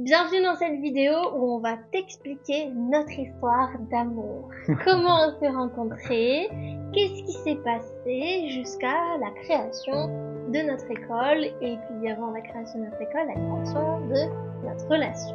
Bienvenue dans cette vidéo où on va t'expliquer notre histoire d'amour. Comment on s'est rencontrés, qu'est-ce qui s'est passé jusqu'à la création de notre école et puis avant la création de notre école, la création de notre relation.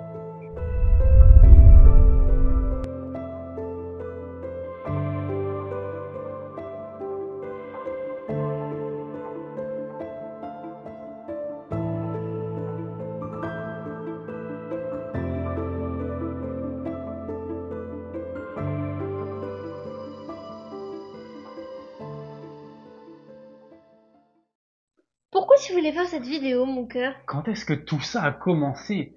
Pourquoi tu voulais faire cette vidéo, mon cœur? Quand est-ce que tout ça a commencé?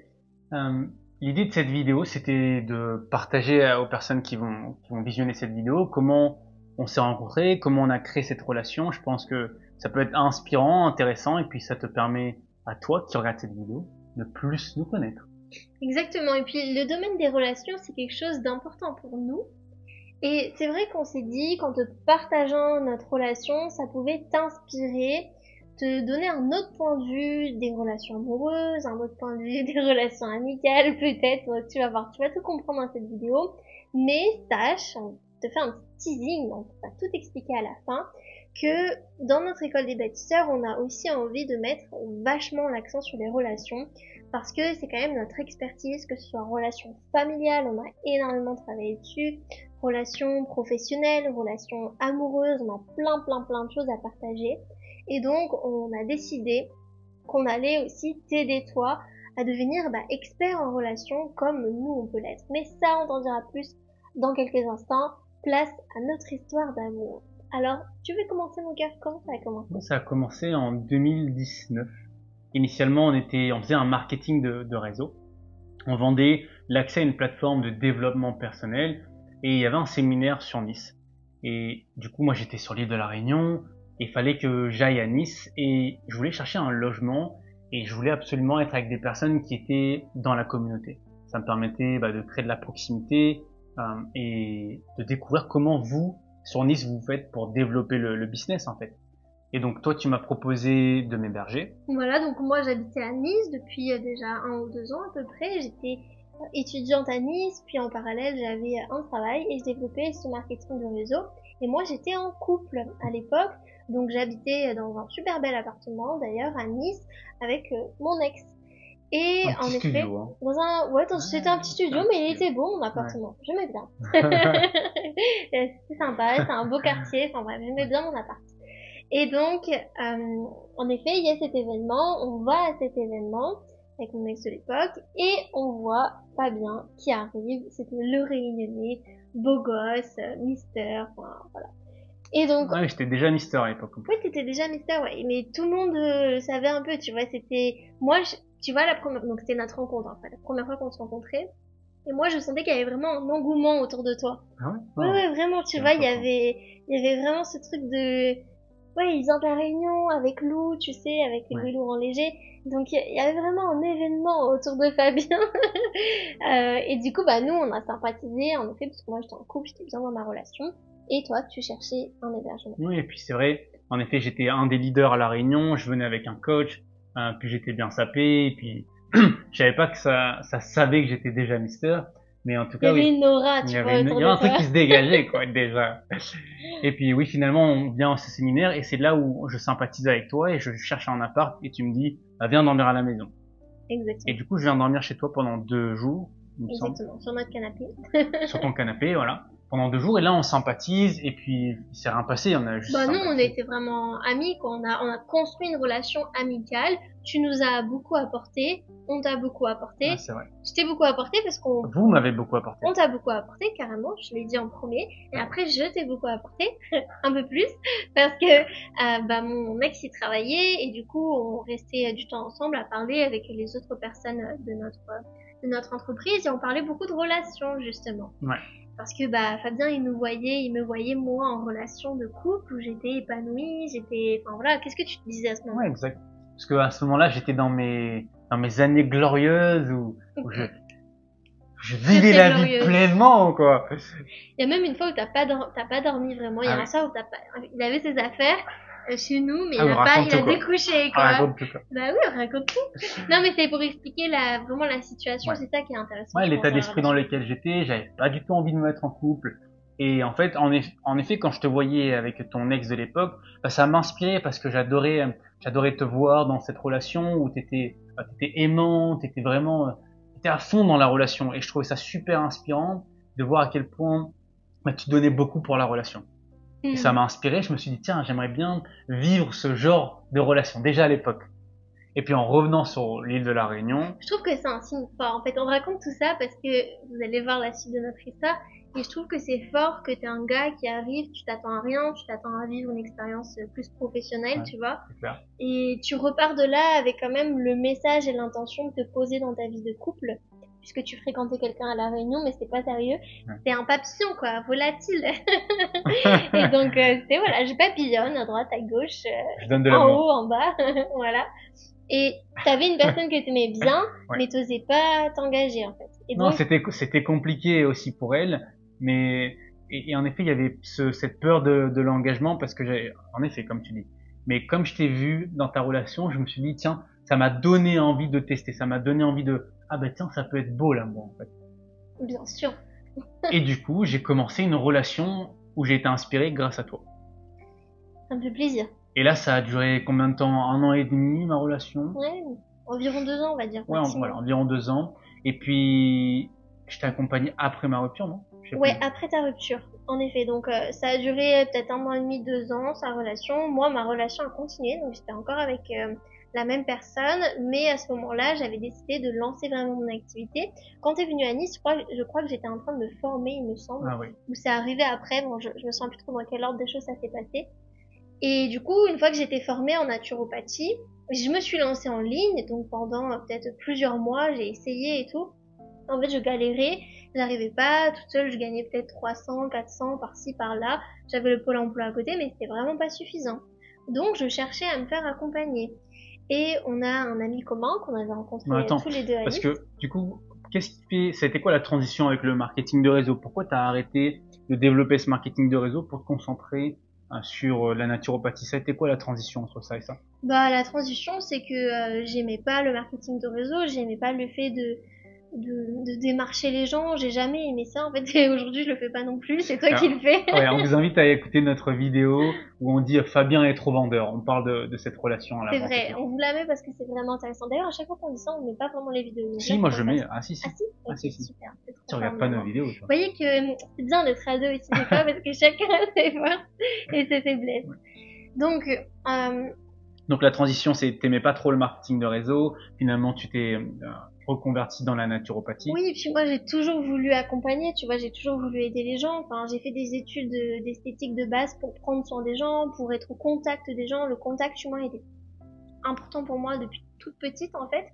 L'idée de cette vidéo, c'était de partager aux personnes qui vont visionner cette vidéo comment on s'est rencontrés, comment on a créé cette relation. Je pense que ça peut être inspirant, intéressant, et puis ça te permet à toi qui regarde cette vidéo de plus nous connaître. Exactement. Et puis le domaine des relations, c'est quelque chose d'important pour nous. Et c'est vrai qu'on s'est dit qu'en te partageant notre relation, ça pouvait t'inspirer, te donner un autre point de vue des relations amoureuses, un autre point de vue des relations amicales, peut-être, tu vas voir, tu vas tout comprendre dans cette vidéo, mais sache, on te fait un petit teasing, on va tout expliquer à la fin, que dans notre école des bâtisseurs, on a aussi envie de mettre vachement l'accent sur les relations, parce que c'est quand même notre expertise, que ce soit en relations familiales, on a énormément travaillé dessus, relations professionnelles, relations amoureuses, on a plein de choses à partager. Et donc, on a décidé qu'on allait aussi t'aider toi à devenir expert en relations comme nous on peut l'être. Mais ça, on t'en dira plus dans quelques instants. Place à notre histoire d'amour. Alors, tu veux commencer, mon cœur? Comment ça a commencé? Ça a commencé en 2019. Initialement, on faisait un marketing de réseau. On vendait l'accès à une plateforme de développement personnel et il y avait un séminaire sur Nice. Et du coup, moi, j'étais sur l'île de la Réunion. Il fallait que j'aille à Nice et je voulais chercher un logement et je voulais absolument être avec des personnes qui étaient dans la communauté. Ça me permettait de créer de la proximité et de découvrir comment vous, sur Nice, vous faites pour développer le business en fait. Et donc toi, tu m'as proposé de m'héberger. Voilà, donc moi j'habitais à Nice depuis déjà 1 ou 2 ans à peu près. J'étais étudiante à Nice, puis en parallèle j'avais un travail et je développais ce marketing de réseau. Et moi j'étais en couple à l'époque, donc j'habitais dans un super bel appartement d'ailleurs à Nice avec mon ex. Et en effet, studio, hein. C'était un petit studio, mais il était beau mon appartement. Ouais. J'aimais bien. C'était sympa, c'était un beau quartier. Enfin bref, j'aimais bien mon appart. Et donc, en effet, il y a cet événement. On va à cet événement avec mon ex de l'époque et on voit Fabien qui arrive. C'était le réunionnais, beau gosse, mister, enfin voilà. Et donc, ouais, j'étais déjà mister à l'époque. Oui, t'étais déjà mister, ouais. Mais tout le monde savait un peu, tu vois. C'était moi, tu vois, donc c'était notre rencontre en fait, la première fois qu'on se rencontrait. Et moi, je sentais qu'il y avait vraiment un engouement autour de toi. Ah ouais? Ouais, vraiment, tu vois, il y avait vraiment ce truc de, ouais, ils viennent de la Réunion avec Lou, tu sais, avec Louis Laurent Léger. Donc, il y avait vraiment un événement autour de Fabien. Et du coup, nous, on a sympathisé, en effet, parce que moi, j'étais en couple, j'étais bien dans ma relation. Et toi, tu cherchais un hébergement. Oui, et puis c'est vrai, en effet, j'étais un des leaders à la Réunion, je venais avec un coach, puis j'étais bien sapé, et puis je savais pas que ça savait que j'étais déjà mister, mais en tout cas, il y avait une aura, tu vois, il y avait un truc qui se dégageait, quoi, déjà. Et puis oui, finalement, on vient à ce séminaire, et c'est là où je sympathise avec toi, et je cherche un appart, et tu me dis, viens dormir à la maison. Exactement. Et du coup, je viens dormir chez toi pendant 2 jours. Exactement, sur notre canapé. Sur ton canapé, voilà. Pendant 2 jours, et là, on sympathise, et puis, il s'est rien passé, on a juste nous, on était vraiment amis, quoi. On a construit une relation amicale. Tu nous as beaucoup apporté. On t'a beaucoup apporté. Ah, c'est vrai. Je t'ai beaucoup apporté parce qu'on... Vous m'avez beaucoup apporté. On t'a beaucoup apporté, carrément. Je l'ai dit en premier. Et après, je t'ai beaucoup apporté. Un peu plus. Parce que, mon ex y travaillait. Et du coup, on restait du temps ensemble à parler avec les autres personnes de notre entreprise. Et on parlait beaucoup de relations, justement. Ouais. Parce que Fabien il me voyait moi en relation de couple où j'étais épanouie, enfin voilà, qu'est-ce que tu te disais à ce moment-là? Ouais, exact. Parce que à ce moment-là, j'étais dans mes années glorieuses où je vivais la vie pleinement, Il y a même une fois où t'as pas dormi vraiment, il y a un soir où il avait ses affaires chez nous, mais Ah, il a pas, raconte il a tout, quoi. découché, Ah, quoi. raconte tout, quoi. Bah oui, on raconte tout. Non, mais c'est pour expliquer vraiment la situation, Ouais. c'est ça qui est intéressant, Ouais, je pense, l'état dans la d'esprit dans relation. lequel j'étais, j'avais pas du tout envie de me mettre en couple. Et en fait, en effet, quand je te voyais avec ton ex de l'époque, bah, ça m'inspirait parce que j'adorais te voir dans cette relation où t'étais aimant, t'étais à fond dans la relation. Et je trouvais ça super inspirant de voir à quel point bah, tu donnais beaucoup pour la relation. Et ça Hmm. m'a inspiré. Je me suis dit, tiens, j'aimerais bien vivre ce genre de relation déjà à l'époque. Et puis en revenant sur l'île de la Réunion, Je trouve que c'est un signe fort. En fait, on raconte tout ça parce que vous allez voir la suite de notre histoire. Et je trouve que c'est fort que t'es un gars qui arrive, tu t'attends à rien, tu t'attends à vivre une expérience plus professionnelle, ouais, tu vois. c'est clair. Et tu repars de là avec quand même le message et l'intention de te poser dans ta vie de couple, puisque tu fréquentais quelqu'un à La Réunion, mais c'était pas sérieux. Ouais. C'était un papillon, quoi, volatile. Et donc, c'était, voilà, je papillonne à droite, à gauche, Je donne de en l'amour. haut, en bas, voilà. Et t'avais une personne que t'aimais bien, Ouais. mais t'osais pas t'engager, en fait. Et Non, donc, c'était compliqué aussi pour elle, mais et en effet, il y avait cette peur de l'engagement parce que en effet, comme tu dis. Mais comme je t'ai vu dans ta relation, je me suis dit tiens, ça m'a donné envie de tester, ça m'a donné envie de ah ben tiens, ça peut être beau l'amour en fait. bien sûr, Et du coup, j'ai commencé une relation où j'ai été inspiré grâce à toi. ça me fait plaisir. Et là, ça a duré combien de temps? 1 an et demi ma relation. Ouais, environ 2 ans, on va dire, Ouais, maximum. voilà, environ 2 ans. Et puis, je t'ai accompagné après ma rupture, non? Je sais Ouais, plus. après ta rupture, en effet. Donc, ça a duré peut-être 1 an et demi, 2 ans, sa relation. Moi, ma relation a continué, donc j'étais encore avec la même personne, mais à ce moment-là, j'avais décidé de lancer vraiment mon activité. Quand t'es venue à Nice, je crois que j'étais en train de me former, il me semble, Ah oui. ou c'est arrivé après. Bon, je me sens plus trop dans quel ordre des choses ça s'est passé. Et du coup, une fois que j'étais formée en naturopathie, je me suis lancée en ligne, donc pendant peut-être plusieurs mois, j'ai essayé et tout. En fait, je galérais, j'arrivais pas toute seule, je gagnais peut-être 300, 400 par-ci, par-là. J'avais le pôle emploi à côté, mais c'était vraiment pas suffisant. Donc, je cherchais à me faire accompagner. Et on a un ami commun qu'on avait Mais rencontré attends, tous les deux à parce Nice. que du coup, qu'est-ce qui fait, c'était quoi la transition avec le marketing de réseau? Pourquoi t'as arrêté de développer ce marketing de réseau pour te concentrer sur la naturopathie? Ça a été quoi la transition entre ça et ça? Bah, la transition, c'est que j'aimais pas le marketing de réseau, j'aimais pas le fait de démarcher les gens, j'ai jamais aimé ça en fait, et aujourd'hui je le fais pas non plus, c'est toi qui Alors, le fais. ouais, on vous invite à écouter notre vidéo où on dit Fabien est trop vendeur. On parle de cette relation à la C'est vente et vrai, tout. on vous la met parce que c'est vraiment intéressant. D'ailleurs, à chaque fois qu'on dit ça, on met pas vraiment les vidéos. Donc là, Si, moi faut je qu'on le mets. fasse. Ah si, Ah si. si? Ah Ok, si, si. super. C'est trop Tu fort regardes pas nos maintenant. vidéos, Vous toi. voyez que c'est bien d'être ado ici des fois parce que chacun a ses forces et ses faiblesses. Ouais. Donc, Donc la transition, c'est t'aimais pas trop le marketing de réseau. Finalement, tu t'es reconverti dans la naturopathie. oui, et puis moi j'ai toujours voulu accompagner, tu vois, j'ai toujours voulu aider les gens. Enfin, j'ai fait des études d'esthétique de base pour prendre soin des gens, pour être au contact des gens. Le contact humain était important pour moi depuis toute petite en fait.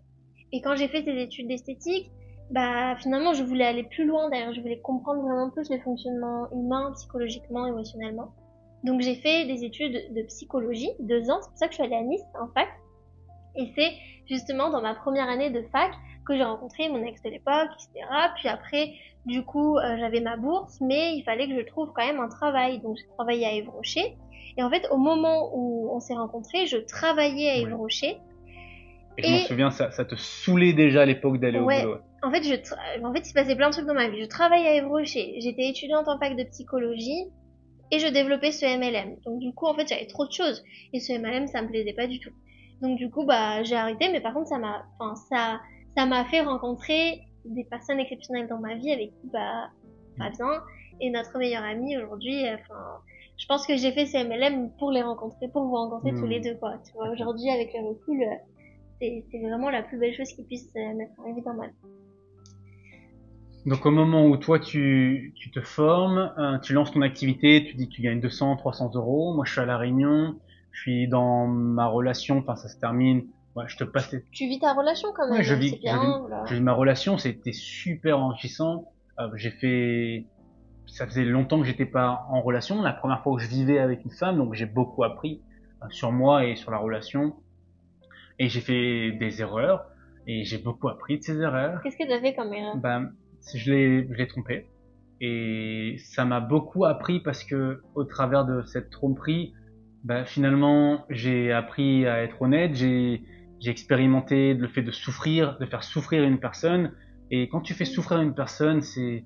Et quand j'ai fait ces études d'esthétique, bah finalement je voulais aller plus loin d'ailleurs, je voulais comprendre vraiment plus le fonctionnement humain, psychologiquement, émotionnellement. Donc j'ai fait des études de psychologie, 2 ans, c'est pour ça que je suis allée à Nice en fac. Et c'est justement dans ma première année de fac que j'ai rencontré mon ex de l'époque, etc. Puis après, du coup, j'avais ma bourse, mais il fallait que je trouve quand même un travail. Donc j'ai travaillé à Yves Rocher. Et en fait, au moment où on s'est rencontrés, je travaillais à Yves Ouais. Rocher. Et je m'en souviens, ça te saoulait déjà à l'époque d'aller au Ouais, boulot. en fait, il se passait plein de trucs dans ma vie. Je travaillais à Yves Rocher, j'étais étudiante en fac de psychologie et je développais ce MLM. Donc du coup, en fait, j'avais trop de choses et ce MLM, ça me plaisait pas du tout. Donc du coup, bah, j'ai arrêté, mais par contre, ça m'a fait rencontrer des personnes exceptionnelles dans ma vie avec qui, bah, Fabien est notre meilleur ami aujourd'hui. Enfin, je pense que j'ai fait ce MLM pour les rencontrer, pour vous rencontrer tous les deux, quoi. Tu vois, aujourd'hui, avec le recul, c'est vraiment la plus belle chose qui puisse m'être arrivée dans ma vie. Donc au moment où toi tu te formes, tu lances ton activité, tu dis que tu gagnes 200, 300 euros. Moi je suis à La Réunion, je suis dans ma relation, enfin ça se termine. Ouais, je te passe. Tu vis ta relation quand même, Ouais, je c'est vis, je vis, bien, voilà. je vis ma relation, c'était super enrichissant. Ça faisait longtemps que j'étais pas en relation. La première fois où je vivais avec une femme, donc j'ai beaucoup appris sur moi et sur la relation. Et j'ai fait des erreurs et j'ai beaucoup appris de ces erreurs. Qu'est-ce que t'as fait comme erreur? Ben, je l'ai trompé. Et ça m'a beaucoup appris parce que, au travers de cette tromperie, Bah, finalement, j'ai appris à être honnête, j'ai expérimenté le fait de souffrir, de faire souffrir une personne. Et quand tu fais souffrir une personne, c'est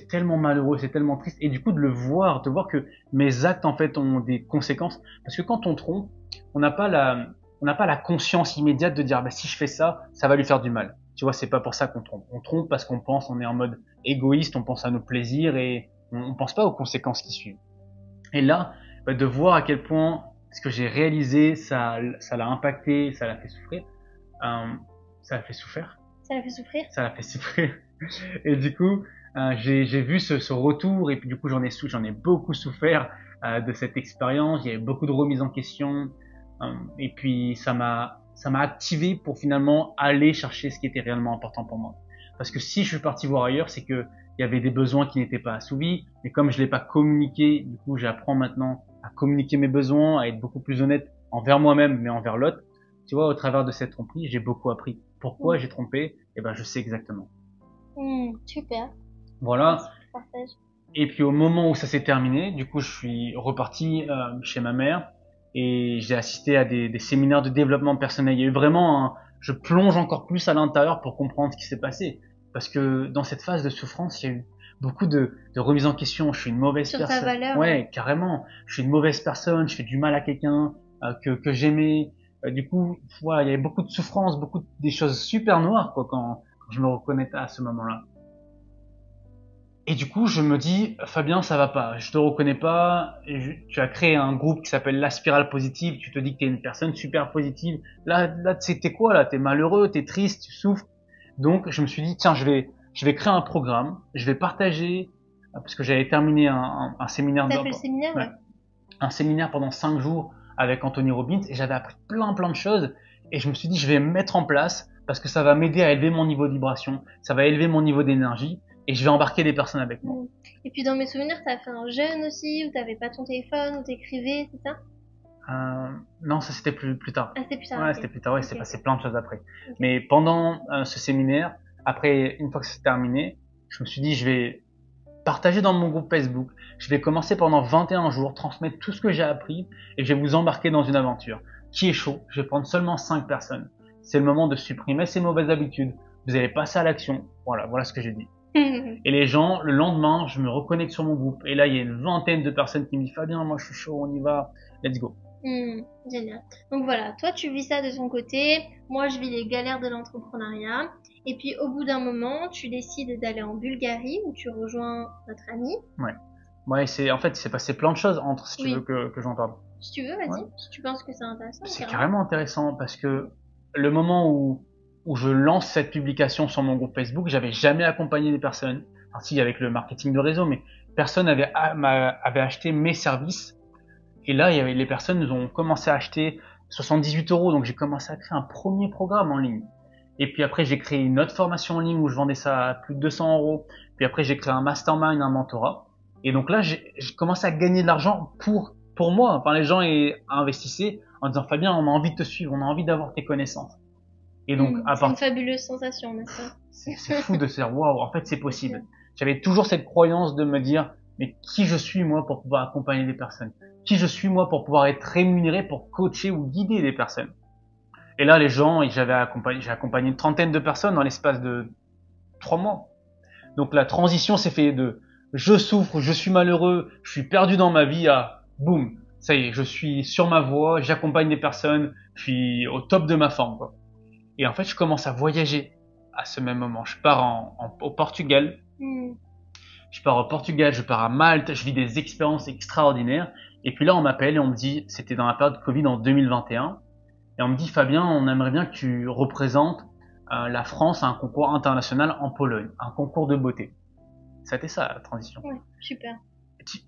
tellement malheureux, c'est tellement triste. Et du coup, de voir que mes actes, en fait, ont des conséquences. Parce que quand on trompe, on n'a pas la, on n'a pas la conscience immédiate de dire, bah, si je fais ça, ça va lui faire du mal. Tu vois, c'est pas pour ça qu'on trompe. On trompe parce qu'on pense, on est en mode égoïste, on pense à nos plaisirs et on pense pas aux conséquences qui suivent. Et là, bah, de voir à quel point ce que j'ai réalisé, ça l'a impacté, ça l'a fait souffrir, euh, ça l'a fait souffrir, Ça l'a fait souffrir? ça l'a fait souffrir. Et du coup, j'ai vu ce retour et puis du coup j'en ai beaucoup souffert de cette expérience. Il y avait beaucoup de remises en question et puis ça m'a activé pour finalement aller chercher ce qui était réellement important pour moi. Parce que si je suis parti voir ailleurs, c'est que il y avait des besoins qui n'étaient pas assouvis. Mais comme je l'ai pas communiqué, du coup j'apprends maintenant à communiquer mes besoins, à être beaucoup plus honnête envers moi-même, mais envers l'autre. Tu vois, au travers de cette tromperie, j'ai beaucoup appris. Pourquoi j'ai trompé? Eh ben, je sais exactement. Super. Voilà. Merci pour le partage. Et puis au moment où ça s'est terminé, du coup, je suis reparti chez ma mère et j'ai assisté à des séminaires de développement personnel. Il y a eu vraiment je plonge encore plus à l'intérieur pour comprendre ce qui s'est passé. Parce que dans cette phase de souffrance, il y a eu beaucoup de remises en question. Je suis une mauvaise Sur personne. ta valeur. Ouais, carrément. Je suis une mauvaise personne. Je fais du mal à quelqu'un que j'aimais. Du coup, voilà, il y avait beaucoup de souffrance, des choses super noires quoi quand je me reconnais à ce moment-là. Et du coup, je me dis, Fabien, ça va pas. Je te reconnais pas. Tu as créé un groupe qui s'appelle La Spirale Positive. Tu te dis que t'es une personne super positive. Là, t'es quoi là? T'es malheureux, t'es triste, tu souffres. Donc, je me suis dit, tiens, je vais créer un programme. Je vais partager parce que j'avais terminé un séminaire. T'as fait le séminaire, ouais. Un séminaire pendant 5 jours avec Anthony Robbins et j'avais appris plein de choses. Et je me suis dit, je vais me mettre en place parce que ça va m'aider à élever mon niveau de vibration. Ça va élever mon niveau d'énergie. Et je vais embarquer des personnes avec moi. Et puis dans mes souvenirs, t'as fait un jeûne aussi, où t'avais pas ton téléphone, où t'écrivais, c'est ça? Non, ça c'était plus tard. Ah, c'était plus tard. Ouais, ok. c'était plus tard, ouais, Ok, c'est ok. passé plein de choses après. Mais pendant ce séminaire, après, une fois que c'est terminé, je me suis dit, je vais partager dans mon groupe Facebook. Je vais commencer pendant 21 jours, transmettre tout ce que j'ai appris et je vais vous embarquer dans une aventure. Qui est chaud? Je vais prendre seulement 5 personnes. C'est le moment de supprimer ces mauvaises habitudes. Vous allez passer à l'action. Voilà ce que j'ai dit. Et les gens, le lendemain, je me reconnecte sur mon groupe. Et là, il y a une vingtaine de personnes qui me disent, Fabien, moi je suis chaud, on y va, let's go. Génial. Donc voilà, toi tu vis ça de ton côté, moi je vis les galères de l'entrepreneuriat. Et puis au bout d'un moment, tu décides d'aller en Bulgarie où tu rejoins notre ami. Ouais, en fait, il s'est passé plein de choses entre, si tu Oui. veux que j'en parle. Si tu veux, vas-y. Ouais. Si tu penses que c'est intéressant. C'est carrément intéressant parce que le moment où je lance cette publication sur mon groupe Facebook, j'avais jamais accompagné des personnes. Enfin, si, avec le marketing de réseau, mais personne avait acheté mes services. Et là, les personnes nous ont commencé à acheter 78 €. Donc, j'ai commencé à créer un premier programme en ligne. Et puis après, j'ai créé une autre formation en ligne où je vendais ça à plus de 200 €. Puis après, j'ai créé un mastermind, un mentorat. Et donc là, j'ai commencé à gagner de l'argent pour moi. Enfin, les gens investissaient en disant, Fabien, on a envie de te suivre, on a envie d'avoir tes connaissances. Et donc, c'est une fabuleuse sensation, n'est-ce pas? C'est fou de se dire, waouh, en fait, c'est possible. J'avais toujours cette croyance de me dire, mais qui je suis, moi, pour pouvoir accompagner des personnes? Qui je suis, moi, pour pouvoir être rémunéré pour coacher ou guider des personnes? Et là, les gens, j'ai accompagné une trentaine de personnes dans l'espace de 3 mois. Donc, la transition s'est fait de je souffre, je suis malheureux, je suis perdu dans ma vie à boum, ça y est, je suis sur ma voie, j'accompagne des personnes, je suis au top de ma forme, quoi. Et en fait, je commence à voyager à ce même moment. Je pars au Portugal. Je pars au Portugal, je pars à Malte, je vis des expériences extraordinaires. Et puis là, on m'appelle et on me dit, c'était dans la période Covid en 2021. Et on me dit, Fabien, on aimerait bien que tu représentes la France à un concours international en Pologne, un concours de beauté. C'était ça, la transition. Ouais, super.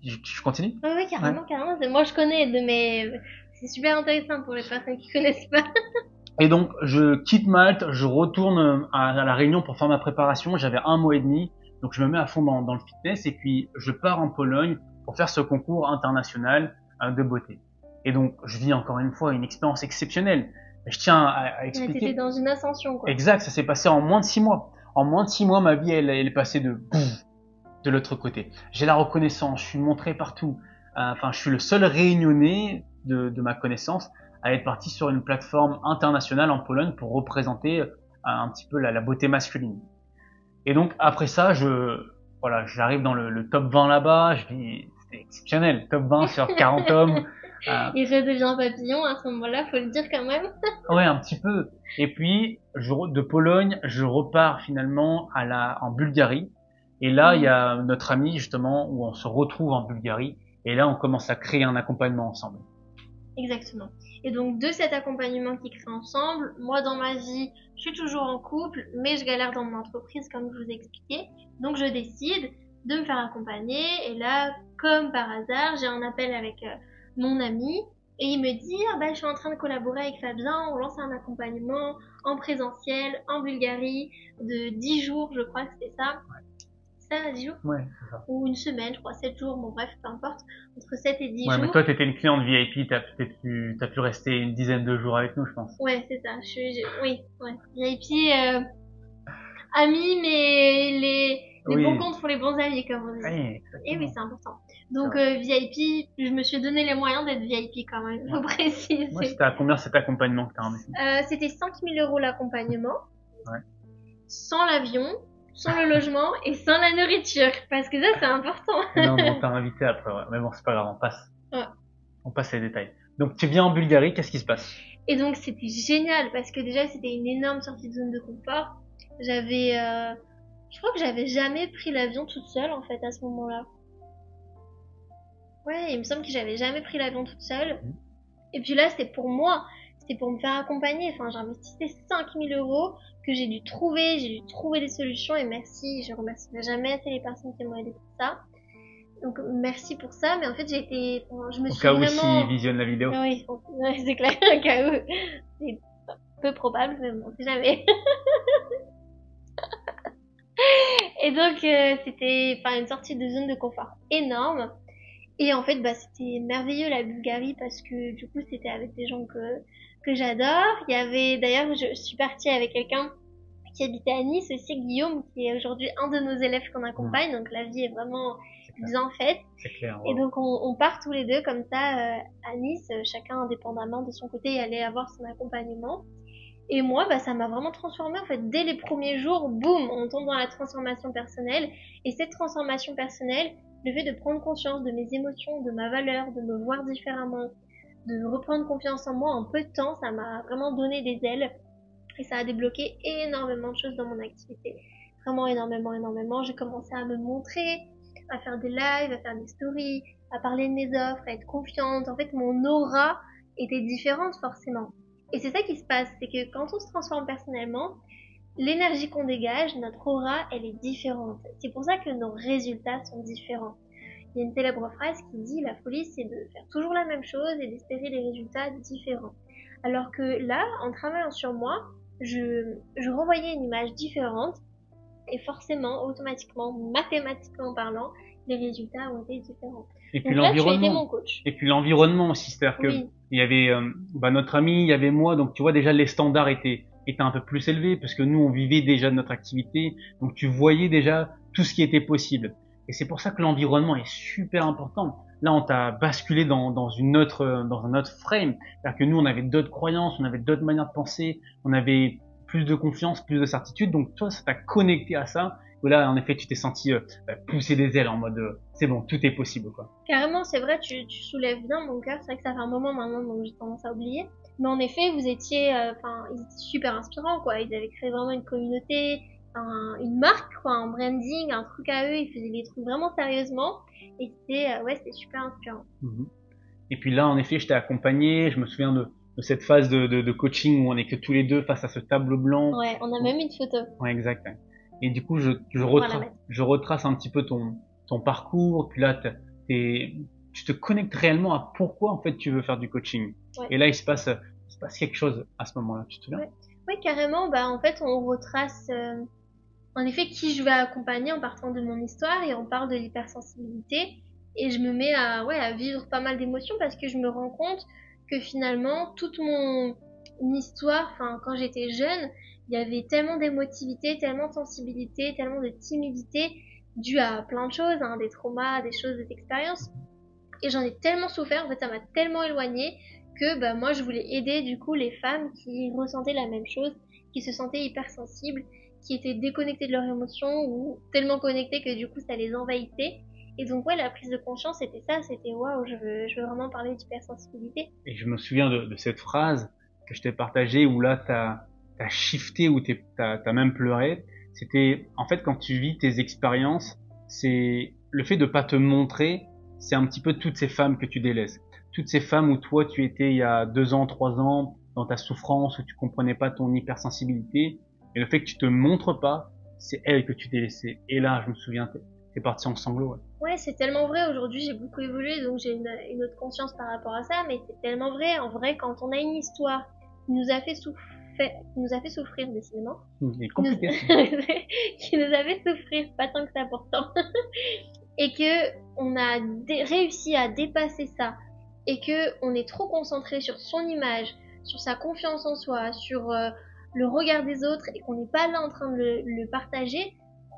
Je continue? Oui, carrément. Moi, je connais, mais c'est super intéressant pour les personnes qui connaissent pas. Et donc, je quitte Malte, je retourne à la Réunion pour faire ma préparation. J'avais 1 mois et demi, donc je me mets à fond dans le fitness et puis je pars en Pologne pour faire ce concours international de beauté. Et donc, je vis encore une fois une expérience exceptionnelle. Je tiens à expliquer. T'étais dans une ascension, quoi. Exact, ça s'est passé en moins de 6 mois. En moins de 6 mois, ma vie, elle est passée de l'autre côté. J'ai la reconnaissance, je suis montré partout. Enfin, je suis le seul Réunionnais de ma connaissance à être parti sur une plateforme internationale en Pologne pour représenter un petit peu la beauté masculine. Et donc après ça, j'arrive dans le top 20 là-bas, je dis c'était exceptionnel, top 20 sur 40 hommes. Il redevient papillon à ce moment-là, faut le dire quand même. Ouais, un petit peu. Et puis de Pologne, je repars finalement en Bulgarie. Et là, il y a notre ami justement où on se retrouve en Bulgarie. Et là, on commence à créer un accompagnement ensemble. Exactement. Et donc de cet accompagnement qui crée ensemble, moi dans ma vie, je suis toujours en couple, mais je galère dans mon entreprise comme je vous ai expliqué. Donc je décide de me faire accompagner. Et là, comme par hasard, j'ai un appel avec mon ami. Et il me dit, je suis en train de collaborer avec Fabien, on lance un accompagnement en présentiel, en Bulgarie, de 10 jours, je crois que c'était ça. Ça, 10 jours? Ouais, c'est ça. Ou une semaine, je crois, 7 jours, bon bref, peu importe, entre 7 et 10 jours. Ouais, mais toi, t'étais une cliente VIP, t'as pu rester une dizaine de jours avec nous, je pense. Ouais, c'est ça, oui, VIP, amis, mais les bons comptes font les bons amis, comme on dit. Oui, et oui, c'est important. Donc, VIP, je me suis donné les moyens d'être VIP quand même, faut préciser. Moi, c'était à combien cet accompagnement que t'as remis? C'était 5 000 € l'accompagnement. Ouais. Sans l'avion, sans le logement et sans la nourriture. Parce que ça, c'est important. Non, on t'a invité après, ouais. Mais bon, c'est pas grave, on passe. Ouais. On passe les détails. Donc, tu viens en Bulgarie, qu'est-ce qui se passe? Et donc, c'était génial parce que déjà, c'était une énorme sortie de zone de confort. Je crois que j'avais jamais pris l'avion toute seule, en fait, à ce moment-là. Ouais, il me semble que j'avais jamais pris l'avion toute seule. Et puis là, c'était pour moi. C'était pour me faire accompagner. Enfin, j'investissais 5 000 € que j'ai dû trouver des solutions. Et merci, je remercierai jamais assez les personnes qui m'ont aidé pour ça. Donc, merci pour ça. Mais en fait, je me suis vraiment... Au cas où vraiment... s'ils visionnent la vidéo. Oui, c'est clair, au cas où. C'est peu probable, mais bon, on sait jamais. Et donc, c'était une sortie de zone de confort énorme. Et en fait, c'était merveilleux la Bulgarie parce que du coup, c'était avec des gens que j'adore. Il y avait, d'ailleurs, je suis partie avec quelqu'un qui habitait à Nice aussi, Guillaume, qui est aujourd'hui un de nos élèves qu'on accompagne. Donc la vie est vraiment bien faite. C'est clair. Et donc on part tous les deux comme ça à Nice, chacun indépendamment de son côté, et aller avoir son accompagnement. Et moi, ça m'a vraiment transformée en fait. Dès les premiers jours, boum, on tombe dans la transformation personnelle. Et cette transformation personnelle, le fait de prendre conscience de mes émotions, de ma valeur, de me voir différemment, de reprendre confiance en moi en peu de temps, ça m'a vraiment donné des ailes. Et ça a débloqué énormément de choses dans mon activité. Vraiment énormément. J'ai commencé à me montrer, à faire des lives, à faire des stories, à parler de mes offres, à être confiante. En fait, mon aura était différente forcément. Et c'est ça qui se passe, c'est que quand on se transforme personnellement, l'énergie qu'on dégage, notre aura, elle est différente. C'est pour ça que nos résultats sont différents. Il y a une célèbre phrase qui dit « La folie, c'est de faire toujours la même chose et d'espérer des résultats différents. » Alors que là, en travaillant sur moi, je revoyais une image différente et forcément, automatiquement, mathématiquement parlant, les résultats ont été différents. Et puis l'environnement. Et puis l'environnement aussi, c'est-à-dire que il y avait notre ami, il y avait moi, donc tu vois déjà les standards étaient un peu plus élevés parce que nous on vivait déjà de notre activité, donc tu voyais déjà tout ce qui était possible. Et c'est pour ça que l'environnement est super important. Là, on t'a basculé dans un autre frame. C'est-à-dire que nous, on avait d'autres croyances, on avait d'autres manières de penser, on avait plus de confiance, plus de certitude. Donc toi, ça t'a connecté à ça. Et là, en effet, tu t'es senti pousser des ailes en mode c'est bon, tout est possible, quoi. Carrément, c'est vrai, tu soulèves bien mon cœur. C'est vrai que ça fait un moment maintenant, donc j'ai tendance à oublier. Mais en effet, vous étiez, ils étaient super inspirants, quoi. Ils avaient créé vraiment une communauté, une marque, quoi, un branding, un truc à eux. Ils faisaient des trucs vraiment sérieusement. Et c'était super inspirant. Et puis là, en effet, je t'ai accompagné. Je me souviens de cette phase de coaching où on est que tous les deux face à ce tableau blanc. Ouais, on a même une photo. Ouais, exact. Et du coup, je retrace un petit peu ton parcours. Puis là, tu te connectes réellement à pourquoi en fait tu veux faire du coaching. Ouais. Et là, il se passe quelque chose à ce moment-là. Tu te souviens? Ouais, carrément. En fait, on retrace en effet qui je vais accompagner en partant de mon histoire et on parle de l'hypersensibilité. Et je me mets à vivre pas mal d'émotions parce que je me rends compte que finalement toute mon histoire, quand j'étais jeune, il y avait tellement d'émotivité, tellement de sensibilité, tellement de timidité due à plein de choses, des traumas, des choses, des expériences. Et j'en ai tellement souffert, en fait, ça m'a tellement éloignée que bah, moi, je voulais aider du coup les femmes qui ressentaient la même chose, qui se sentaient hypersensibles, qui étaient déconnectées de leurs émotions ou tellement connectées que du coup, ça les envahissait. Et donc, ouais, la prise de conscience, c'était ça, c'était waouh, je veux vraiment parler d'hypersensibilité. Et je me souviens de cette phrase que je t'ai partagée où là, t'as shifté, où t'as même pleuré. C'était, en fait, quand tu vis tes expériences, c'est le fait de pas te montrer, c'est un petit peu toutes ces femmes que tu délaisses. Toutes ces femmes où toi, tu étais il y a 2 ans, 3 ans, dans ta souffrance, où tu comprenais pas ton hypersensibilité. Et le fait que tu te montres pas, c'est elles que tu délaissais. Et là, je me souviens, t'es parti en sanglots, ouais. Ouais, c'est tellement vrai. Aujourd'hui, j'ai beaucoup évolué, donc j'ai une autre conscience par rapport à ça, mais c'est tellement vrai. En vrai, quand on a une histoire qui nous a fait souffrir, décidément, C'est compliqué. qui nous a fait souffrir, pas tant que ça pourtant, et que on a réussi à dépasser ça, et que on est trop concentré sur son image, sur sa confiance en soi, sur le regard des autres, et qu'on n'est pas là en train de le partager.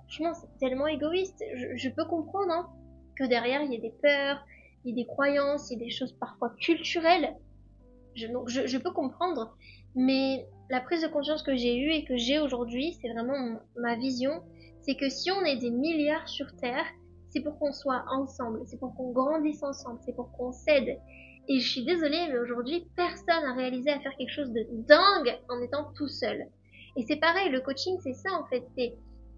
Franchement, c'est tellement égoïste. Je peux comprendre hein, que derrière, il y ait des peurs, il y ait des croyances, il y ait des choses parfois culturelles. Donc, je peux comprendre. Mais la prise de conscience que j'ai eue et que j'ai aujourd'hui, c'est vraiment ma vision. C'est que si on est des milliards sur Terre, c'est pour qu'on soit ensemble, c'est pour qu'on grandisse ensemble, c'est pour qu'on s'aide. Et je suis désolée, mais aujourd'hui, personne n'a réalisé à faire quelque chose de dingue en étant tout seul. Et c'est pareil, le coaching, c'est ça en fait. C'est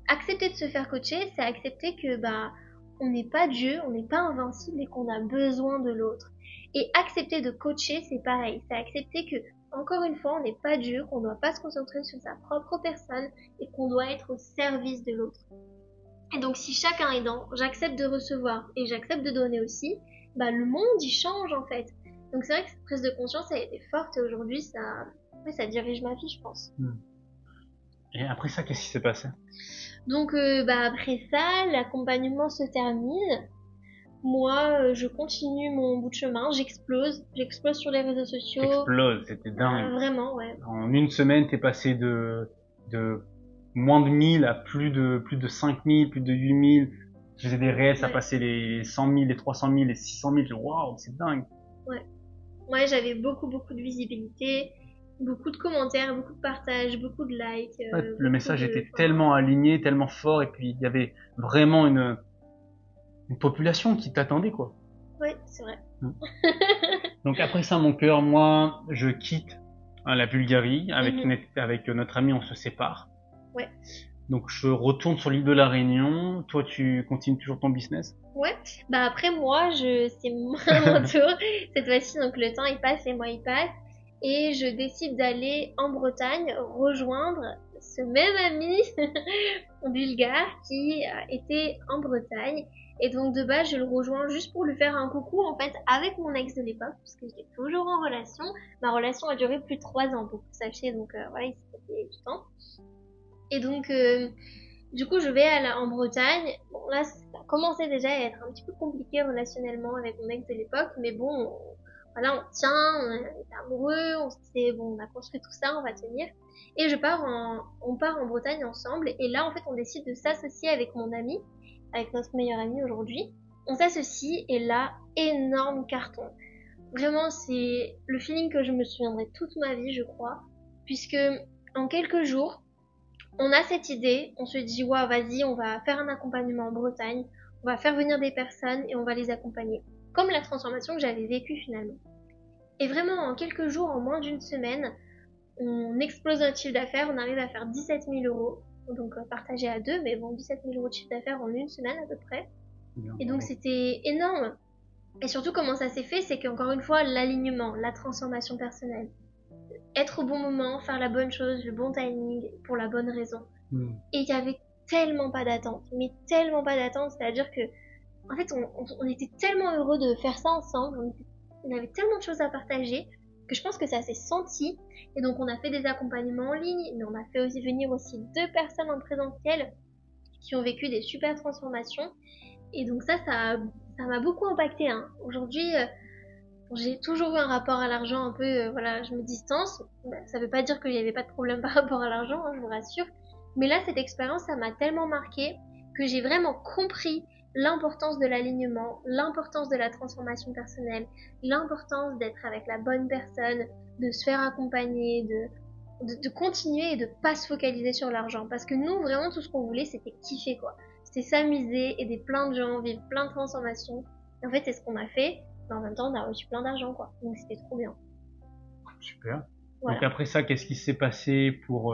accepter de se faire coacher, c'est accepter que bah on n'est pas Dieu, on n'est pas invincible et qu'on a besoin de l'autre. Et accepter de coacher, c'est pareil, c'est accepter que encore une fois, on n'est pas Dieu, qu'on ne doit pas se concentrer sur sa propre personne et qu'on doit être au service de l'autre. Et donc si chacun est dans j'accepte de recevoir et j'accepte de donner aussi, bah le monde il change en fait. Donc c'est vrai que cette prise de conscience elle a été forte et aujourd'hui ça dirige ma vie je pense. Et après ça, qu'est-ce qui s'est passé? Donc bah après ça, l'accompagnement se termine. Moi, je continue mon bout de chemin, j'explose sur les réseaux sociaux. Explose, c'était dingue. Vraiment, ouais. En une semaine, t'es passé de moins de 1000 à plus de 5000, plus de 8000. Je faisais des réels, ça Ouais. passait les 100 000, les 300 000, les 600 000. Waouh, c'est dingue. Ouais, j'avais beaucoup de visibilité, beaucoup de commentaires, beaucoup de partages, beaucoup de likes. Ouais, le message de... était tellement aligné, tellement fort, et puis il y avait vraiment une population qui t'attendait, quoi. Ouais, c'est vrai. Donc après ça, mon cœur, moi, je quitte la Bulgarie. Avec notre ami, on se sépare. Ouais. Donc je retourne sur l'île de la Réunion. Toi, tu continues toujours ton business? Ouais. Bah après moi, c'est mon tour. Cette fois-ci, donc le temps il passe, les mois ils passent. Et je décide d'aller en Bretagne rejoindre ce même ami bulgare qui était en Bretagne. Et donc de base, je le rejoins juste pour lui faire un coucou en fait avec mon ex de l'époque, puisque j'étais toujours en relation. Ma relation a duré plus de 3 ans, pour que vous sachiez, donc voilà, il s'est passé du temps. Et donc du coup, je vais en Bretagne. Bon là, ça commençait déjà à être un petit peu compliqué relationnellement avec mon ex de l'époque, mais bon, voilà, on tient, on est amoureux, on se dit bon, on a construit tout ça, on va tenir. Et on part en Bretagne ensemble. Et là, en fait, on décide de s'associer avec mon ami, avec notre meilleur ami aujourd'hui. On s'associe et là, énorme carton. Vraiment, c'est le feeling que je me souviendrai toute ma vie, je crois, puisque en quelques jours, on a cette idée, on se dit waouh, vas-y, on va faire un accompagnement en Bretagne, on va faire venir des personnes et on va les accompagner. Comme la transformation que j'avais vécue finalement. Et vraiment, en quelques jours, en moins d'une semaine, on explose notre chiffre d'affaires, on arrive à faire 17 000 euros. Donc partagé à deux, mais bon, 17 000 euros de chiffre d'affaires en une semaine à peu près. Et donc c'était énorme. Et surtout, comment ça s'est fait, c'est qu'encore une fois, l'alignement, la transformation personnelle. Être au bon moment, faire la bonne chose, le bon timing, pour la bonne raison. Et il y avait tellement pas d'attente, mais tellement pas d'attente, c'est-à-dire que, en fait, on était tellement heureux de faire ça ensemble, on avait tellement de choses à partager, que je pense que ça s'est senti. Et donc, on a fait des accompagnements en ligne, mais on a fait aussi venir aussi 2 personnes en présentiel qui ont vécu des super transformations. Et donc ça m'a beaucoup impacté. Hein. Aujourd'hui, j'ai toujours eu un rapport à l'argent un peu, voilà, je me distance. Ça veut pas dire qu'il n'y avait pas de problème par rapport à l'argent, hein, je vous rassure. Mais là, cette expérience, ça m'a tellement marqué que j'ai vraiment compris l'importance de l'alignement, l'importance de la transformation personnelle, l'importance d'être avec la bonne personne, de se faire accompagner, de continuer et de pas se focaliser sur l'argent. Parce que nous, vraiment, tout ce qu'on voulait, c'était kiffer, quoi. C'était s'amuser, aider plein de gens, vivre plein de transformations. Et en fait, c'est ce qu'on a fait. Mais en même temps, on a reçu plein d'argent, quoi. Donc, c'était trop bien. Super. Voilà. Donc après ça, qu'est-ce qui s'est passé pour...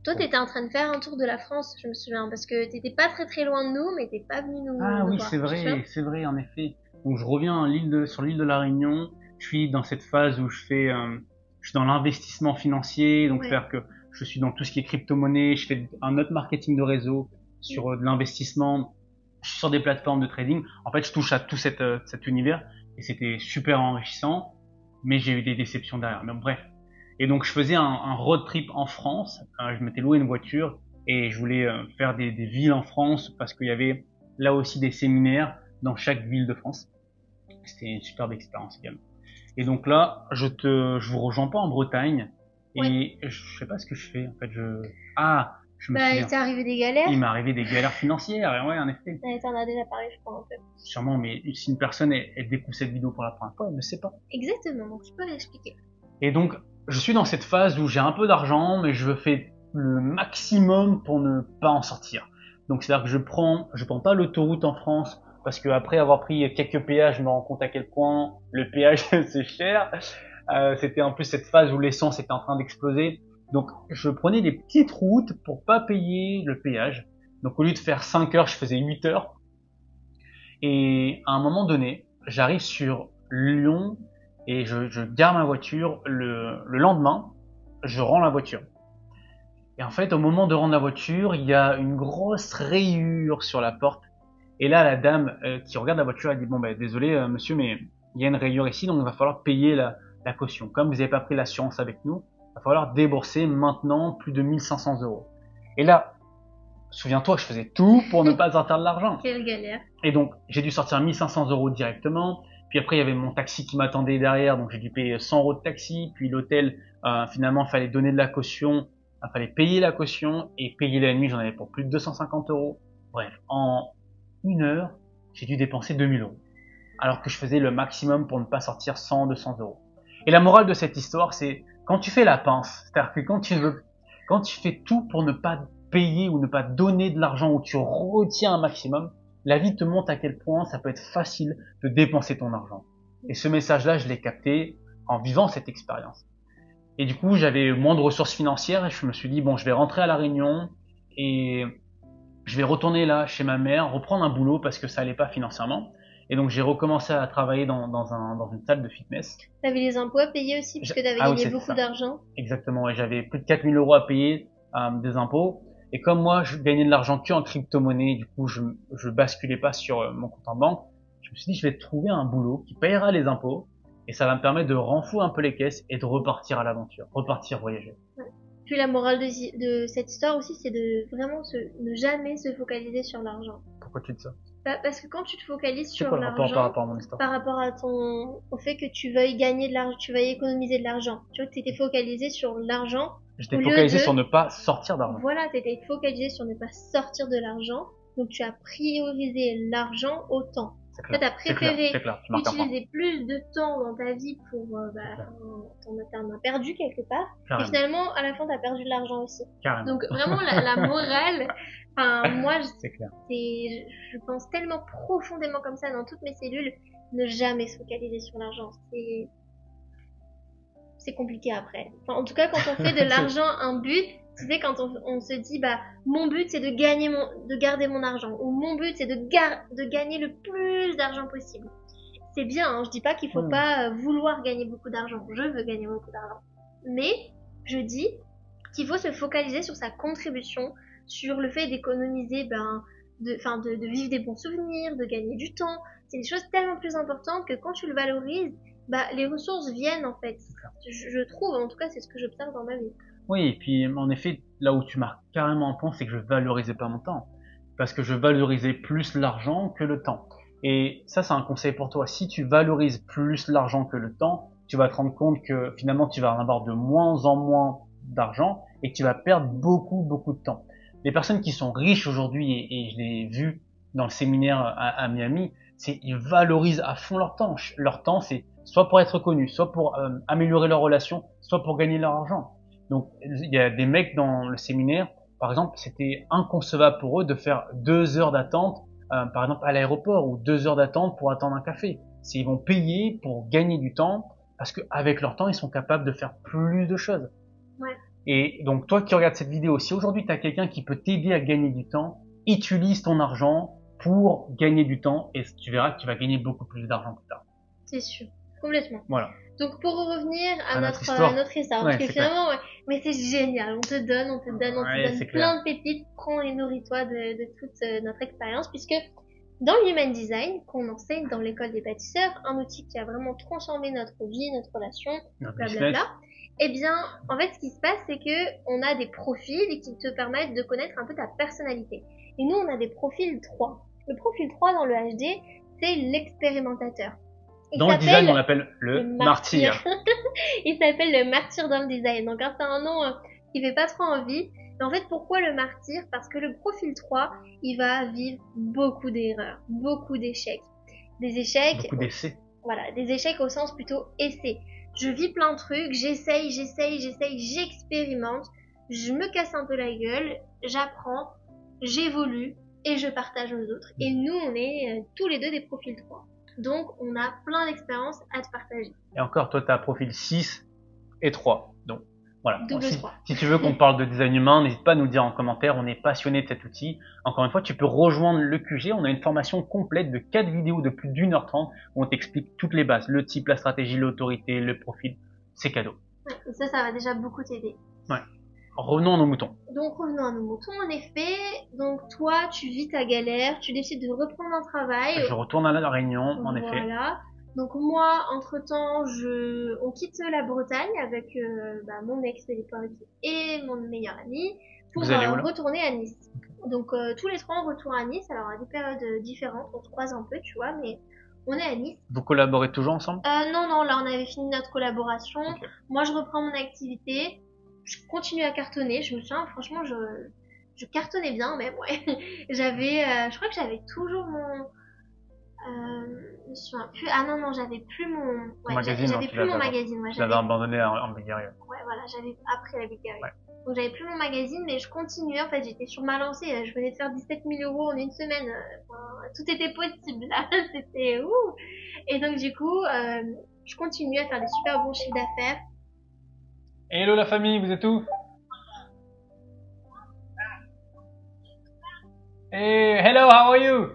Toi, t'étais en train de faire un tour de la France, je me souviens, parce que t'étais pas très très loin de nous, mais t'es pas venu nous Ah oui, voir. c'est vrai, en effet. Donc je reviens sur l'île de la Réunion. Je suis dans cette phase où je suis dans l'investissement financier, donc Ouais. c'est-à-dire que je suis dans tout ce qui est crypto-monnaie, je fais un autre marketing de réseau sur de l'investissement, je suis sur des plateformes de trading. En fait, je touche à tout cet univers et c'était super enrichissant, mais j'ai eu des déceptions derrière. Mais bref. Et donc je faisais un road trip en France. Je m'étais loué une voiture et je voulais faire des villes en France parce qu'il y avait là aussi des séminaires dans chaque ville de France. C'était une superbe expérience également. Et donc là, je vous rejoins pas en Bretagne et Ouais. je sais pas ce que je fais. En fait, je me Bah, il souviens. t'est arrivé des galères. Il m'est arrivé des galères financières. Et ouais, en effet. Ouais, t'en as déjà parlé, je crois, un peu. Sûrement, mais si une personne elle découvre cette vidéo pour la première fois, elle ne sait pas. Exactement, donc tu peux l'expliquer. Et donc, je suis dans cette phase où j'ai un peu d'argent, mais je fais le maximum pour ne pas en sortir. Donc, c'est-à-dire que je prends pas l'autoroute en France, parce que après avoir pris quelques péages, je me rends compte à quel point le péage c'est cher. C'était en plus cette phase où l'essence était en train d'exploser. Donc, je prenais des petites routes pour pas payer le péage. Donc, au lieu de faire 5 heures, je faisais 8 heures. Et à un moment donné, j'arrive sur Lyon et je gare ma voiture. Le lendemain, je rends la voiture. Et en fait, au moment de rendre la voiture, il y a une grosse rayure sur la porte. Et là, la dame qui regarde la voiture, elle dit, bon, ben, désolé, monsieur, mais il y a une rayure ici, donc il va falloir payer la caution. Comme vous n'avez pas pris l'assurance avec nous, il va falloir débourser maintenant plus de 1500 euros. Et là, souviens-toi, je faisais tout pour ne pas sortir de l'argent. Quelle galère. Et donc, j'ai dû sortir 1500 euros directement. Puis après, il y avait mon taxi qui m'attendait derrière, donc j'ai dû payer 100 euros de taxi. Puis l'hôtel, finalement, fallait donner de la caution, fallait payer la caution et payer la nuit, j'en avais pour plus de 250 euros. Bref, en une heure, j'ai dû dépenser 2000 euros. Alors que je faisais le maximum pour ne pas sortir 100, 200 euros. Et la morale de cette histoire, c'est quand tu fais la pince, c'est-à-dire que quand tu fais tout pour ne pas payer ou ne pas donner de l'argent ou tu retiens un maximum, la vie te montre à quel point ça peut être facile de dépenser ton argent. Et ce message-là, je l'ai capté en vivant cette expérience. Et du coup, j'avais moins de ressources financières et je me suis dit, bon, je vais rentrer à La Réunion et je vais retourner là chez ma mère, reprendre un boulot parce que ça allait pas financièrement. Et donc j'ai recommencé à travailler dans une salle de fitness. T'avais les impôts à payer aussi, puisque t'avais Ah oui, gagné c'est beaucoup ça. d'argent. Exactement, et j'avais plus de 4000 euros à payer des impôts. Et comme moi, je gagnais de l'argent que en crypto-monnaie, du coup, je basculais pas sur mon compte en banque. Je me suis dit, je vais trouver un boulot qui payera les impôts et ça va me permettre de renflouer un peu les caisses et de repartir à l'aventure, repartir voyager. Ouais. Puis la morale de cette histoire aussi, c'est de vraiment ne jamais se focaliser sur l'argent. Pourquoi tu dis ça? Bah, parce que quand tu te focalises C'est sur quoi le rapport par l'argent, rapport à mon histoire? par rapport à au fait que tu veuilles gagner de l'argent, tu veuilles économiser de l'argent. Tu vois, t'étais focalisé sur l'argent. J'étais au lieu focalisé de- sur ne pas sortir d'argent. Voilà, t'étais focalisé sur ne pas sortir de l'argent. Donc tu as priorisé l'argent au temps. C'est En fait, clair. t'as C'est clair, préféré c'est clair. Tu marques un point. utiliser plus de temps dans ta vie pour, clair. t'en as perdu quelque part. Et Carrément. finalement, à la fin, t'as perdu de l'argent aussi. Carrément. Donc vraiment, la morale, enfin, moi, C'est clair. je pense tellement profondément comme ça dans toutes mes cellules, ne jamais se focaliser sur l'argent. C'est compliqué après. Enfin, en tout cas, quand on fait de l'argent un but, tu sais, quand on se dit, bah, mon but c'est de garder mon argent, ou mon but c'est de gagner le plus d'argent possible. C'est bien, hein, je dis pas qu'il faut pas vouloir gagner beaucoup d'argent. Je veux gagner beaucoup d'argent. Mais, je dis qu'il faut se focaliser sur sa contribution, sur le fait d'économiser, de vivre des bons souvenirs, de gagner du temps. C'est des choses tellement plus importantes que quand tu le valorises, bah, les ressources viennent en fait. Je trouve, en tout cas, c'est ce que j'observe dans ma vie. Oui, et puis en effet, là où tu marques carrément un point, c'est que je valorisais pas mon temps. Parce que je valorisais plus l'argent que le temps. Et ça, c'est un conseil pour toi. Si tu valorises plus l'argent que le temps, tu vas te rendre compte que finalement, tu vas en avoir de moins en moins d'argent et que tu vas perdre beaucoup, beaucoup de temps. Les personnes qui sont riches aujourd'hui, et je l'ai vu dans le séminaire à Miami, c'est ils valorisent à fond leur temps. Leur temps, c'est soit pour être connus, soit pour améliorer leur relation, soit pour gagner leur argent. Donc il y a des mecs dans le séminaire, par exemple, c'était inconcevable pour eux de faire 2 heures d'attente, par exemple à l'aéroport, ou 2 heures d'attente pour attendre un café. Ils vont payer pour gagner du temps, parce qu'avec leur temps, ils sont capables de faire plus de choses. Ouais. Et donc toi qui regardes cette vidéo, si aujourd'hui tu as quelqu'un qui peut t'aider à gagner du temps, utilise ton argent pour gagner du temps, et tu verras que tu vas gagner beaucoup plus d'argent plus tard. C'est sûr, complètement. Voilà. Donc pour revenir à notre histoire, parce que finalement, mais c'est génial, on te donne plein de pépites, prends et nourris-toi de toute notre expérience, puisque dans le Human Design, qu'on enseigne dans l'école des bâtisseurs, un outil qui a vraiment transformé notre vie, notre relation, blablabla, eh bien, en fait, ce qui se passe, c'est que on a des profils qui te permettent de connaître un peu ta personnalité. Et nous, on a des profils 3. Le profil 3 dans le HD, c'est l'expérimentateur. Dans le design, on l'appelle le martyr. Il s'appelle le martyr dans le design. Donc, c'est un nom qui fait pas trop envie. Mais en fait, pourquoi le martyr? Parce que le profil 3, il va vivre beaucoup d'erreurs, beaucoup d'échecs. Des échecs... Beaucoup d'essais. Voilà, des échecs au sens plutôt essai. Je vis plein de trucs, j'essaye, j'expérimente, je me casse un peu la gueule, j'apprends, j'évolue et je partage aux autres. Et nous, on est tous les deux des profils 3. Donc, on a plein d'expériences à te partager. Et encore, toi, tu as profil 6 et 3. Donc, voilà. Double 3. Si tu veux qu'on parle de design humain, n'hésite pas à nous dire en commentaire. On est passionné de cet outil. Encore une fois, tu peux rejoindre le QG. On a une formation complète de 4 vidéos de plus d'1h30 où on t'explique toutes les bases. Le type, la stratégie, l'autorité, le profil. C'est cadeau. Ouais, et ça va déjà beaucoup t'aider. Ouais. Revenons à nos moutons. Donc revenons à nos moutons, en effet. Donc toi, tu vis ta galère, tu décides de reprendre un travail. Je retourne à la Réunion, en effet. Voilà. Donc moi, entre-temps, on quitte la Bretagne avec mon ex de l'époque et mon meilleur ami pour retourner à Nice. Donc tous les 3 on retourne à Nice, alors à des périodes différentes, on se croise un peu, tu vois, mais on est à Nice. Vous collaborez toujours ensemble? Non, là on avait fini notre collaboration. Okay. Moi je reprends mon activité, je continue à cartonner, je me souviens, franchement je cartonnais bien, mais ouais, je crois que j'avais toujours mon... je me souviens plus. Ah non, j'avais plus mon... Ouais, j'avais plus mon magazine. Ouais, je l'avais abandonné en Bulgarie. Ouais, voilà, j'avais après la Bulgarie. Ouais. Donc j'avais plus mon magazine, mais je continuais. En fait, j'étais sur ma lancée. Je venais de faire 17 000 € en une semaine. Tout était possible, là. C'était ouh. Et donc, du coup, je continue à faire des super bons chiffres d'affaires. Hello la famille, vous êtes où? Hey, hello, how are you?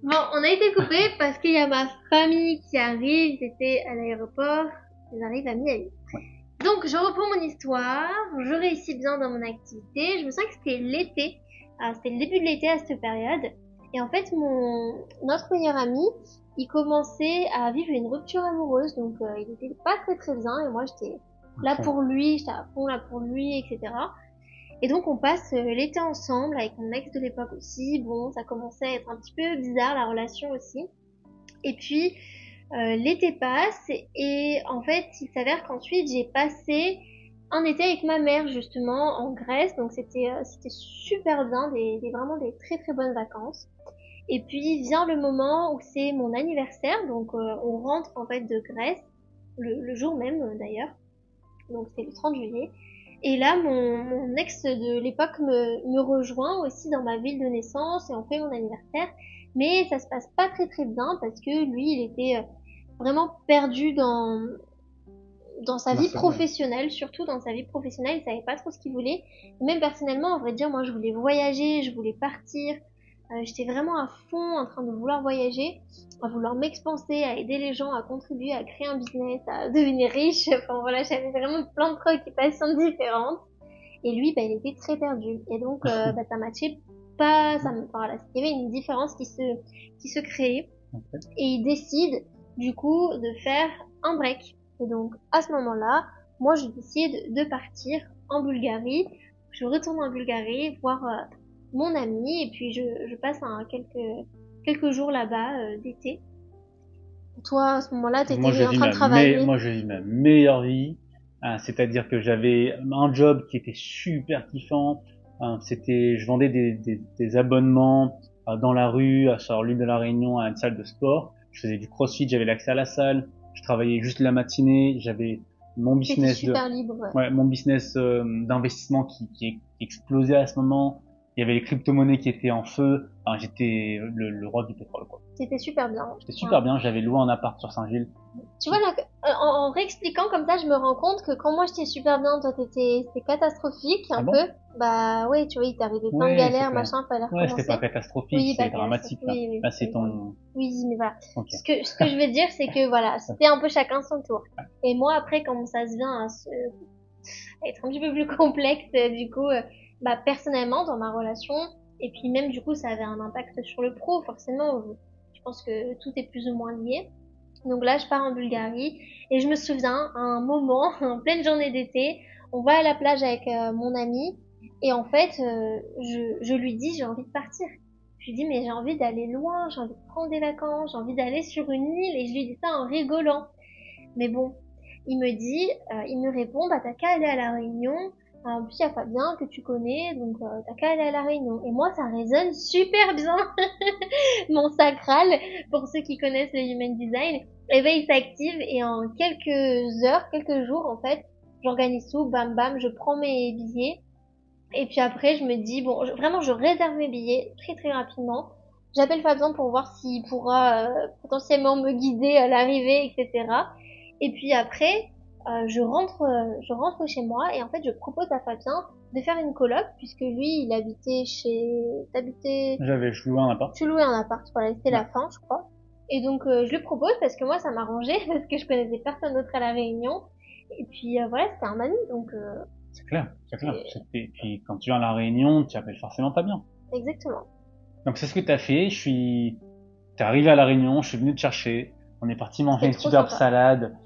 Bon, on a été coupé parce qu'il y a ma famille qui arrive. C'était à l'aéroport. Ils arrivent à Miami. Donc, je reprends mon histoire. Je réussis bien dans mon activité. Je me sens que c'était l'été. C'était le début de l'été à cette période. Et en fait, notre meilleur ami, il commençait à vivre une rupture amoureuse. Donc, il était pas très très bien. Et moi, j'étais là pour lui. J'étais à fond là pour lui, etc. Et donc on passe l'été ensemble avec mon ex de l'époque aussi. Bon, ça commençait à être un petit peu bizarre la relation aussi. Et puis l'été passe et en fait il s'avère qu'ensuite j'ai passé un été avec ma mère justement en Grèce. Donc c'était super bien, vraiment des très très bonnes vacances. Et puis vient le moment où c'est mon anniversaire. Donc on rentre en fait de Grèce le jour même d'ailleurs. Donc c'est le 30 juillet. Et là, mon ex de l'époque me rejoint aussi dans ma ville de naissance et on fait mon anniversaire. Mais ça se passe pas très très bien parce que lui, il était vraiment perdu dans sa vie professionnelle, surtout dans sa vie professionnelle. Il savait pas trop ce qu'il voulait. Et même personnellement, en vrai dire, moi, je voulais voyager, je voulais partir. J'étais vraiment à fond en train de vouloir voyager, à vouloir m'expanser, à aider les gens, à contribuer, à créer un business, à devenir riche. Enfin voilà, j'avais vraiment plein de préoccupations différentes. Et lui, il était très perdu. Et donc, ça matchait pas. Voilà, il y avait une différence qui se créait. Okay. Et il décide du coup de faire un break. Et donc à ce moment-là, moi je décide de partir en Bulgarie. Je retourne en Bulgarie voir mon ami et puis je passe quelques jours là-bas d'été. Toi, à ce moment-là, t'étais en train de travailler. Moi, je vis ma meilleure vie. C'est-à-dire que j'avais un job qui était super kiffant. Je vendais des abonnements dans la rue, sur l'île de la Réunion, à une salle de sport. Je faisais du crossfit, j'avais l'accès à la salle. Je travaillais juste la matinée. J'avais mon T'étais business super libre, ouais. ouais, mon business d'investissement qui explosait à ce moment. Il y avait les crypto-monnaies qui étaient en feu. Enfin, j'étais le roi du pétrole, quoi. C'était super bien. J'étais super bien. J'avais loué un appart sur Saint-Gilles. Tu vois, là, en réexpliquant comme ça, je me rends compte que quand moi j'étais super bien, toi c'était catastrophique un bon peu. Bah ouais, tu vois, il t'est arrivé plein de Ouais, galères, c'est clair. machin, fallait Ouais, c'était recommencer. pas catastrophique, Oui, c'est bah dramatique, là. oui, oui, Là, c'est oui, ton... oui, mais voilà. Ok. Ce que je veux dire, c'est que voilà, c'était un peu chacun son tour. Et moi, après, quand ça se vient à être un petit peu plus complexe, du coup, bah personnellement, dans ma relation, et puis même du coup, ça avait un impact sur le pro, forcément. Je pense que tout est plus ou moins lié. Donc là, je pars en Bulgarie et je me souviens, à un moment, en pleine journée d'été, on va à la plage avec mon ami et en fait, je lui dis j'ai envie de partir. Je lui dis mais j'ai envie d'aller loin, j'ai envie de prendre des vacances, j'ai envie d'aller sur une île et je lui dis ça en rigolant. Mais bon, il me répond bah t'as qu'à aller à la Réunion. En plus, il y a Fabien que tu connais, donc t'as qu'à aller à la Réunion. Et moi, ça résonne super bien mon sacral, pour ceux qui connaissent le Human Design, et ben il s'active et en quelques heures, quelques jours en fait, j'organise tout, bam bam, je prends mes billets et puis après je me dis bon, vraiment je réserve mes billets très très rapidement. J'appelle Fabien pour voir s'il pourra potentiellement me guider à l'arrivée, etc. Et puis après, je rentre chez moi et en fait je propose à Fabien de faire une coloc puisque lui il habitait t'habitais Je louais un appart. tu louais un appart, voilà, c'était Ouais. la fin, je crois. Et donc, je lui propose parce que moi, ça m'arrangeait, parce que je connaissais personne d'autre à La Réunion. Et puis, voilà, c'était un ami, donc, C'est clair, c'est clair. et- Puis quand tu viens à La Réunion, tu appelles forcément Fabien. exactement. Donc c'est ce que t'as fait. T'es arrivé à La Réunion, je suis venu te chercher. On est parti manger une C'était trop superbe sympa. salade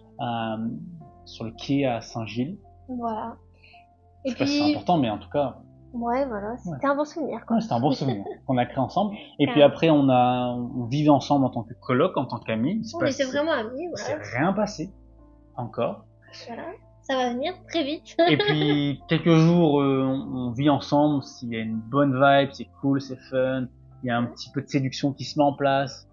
sur le quai à Saint-Gilles. Voilà. Je Et sais pas si c'est puis, important, mais en tout cas, ouais, voilà, ouais. c'était un bon souvenir, quoi. Ouais, c'était un bon souvenir qu'on a créé ensemble. Et puis Carrément. après, on vivait ensemble en tant que coloc, en tant qu'amis. On était vraiment amis, Il s'est voilà. rien passé encore. Voilà. Ça va venir très vite. Et puis quelques jours, on vit ensemble. S'il y a une bonne vibe, c'est cool, c'est fun. Il y a un petit peu de séduction qui se met en place.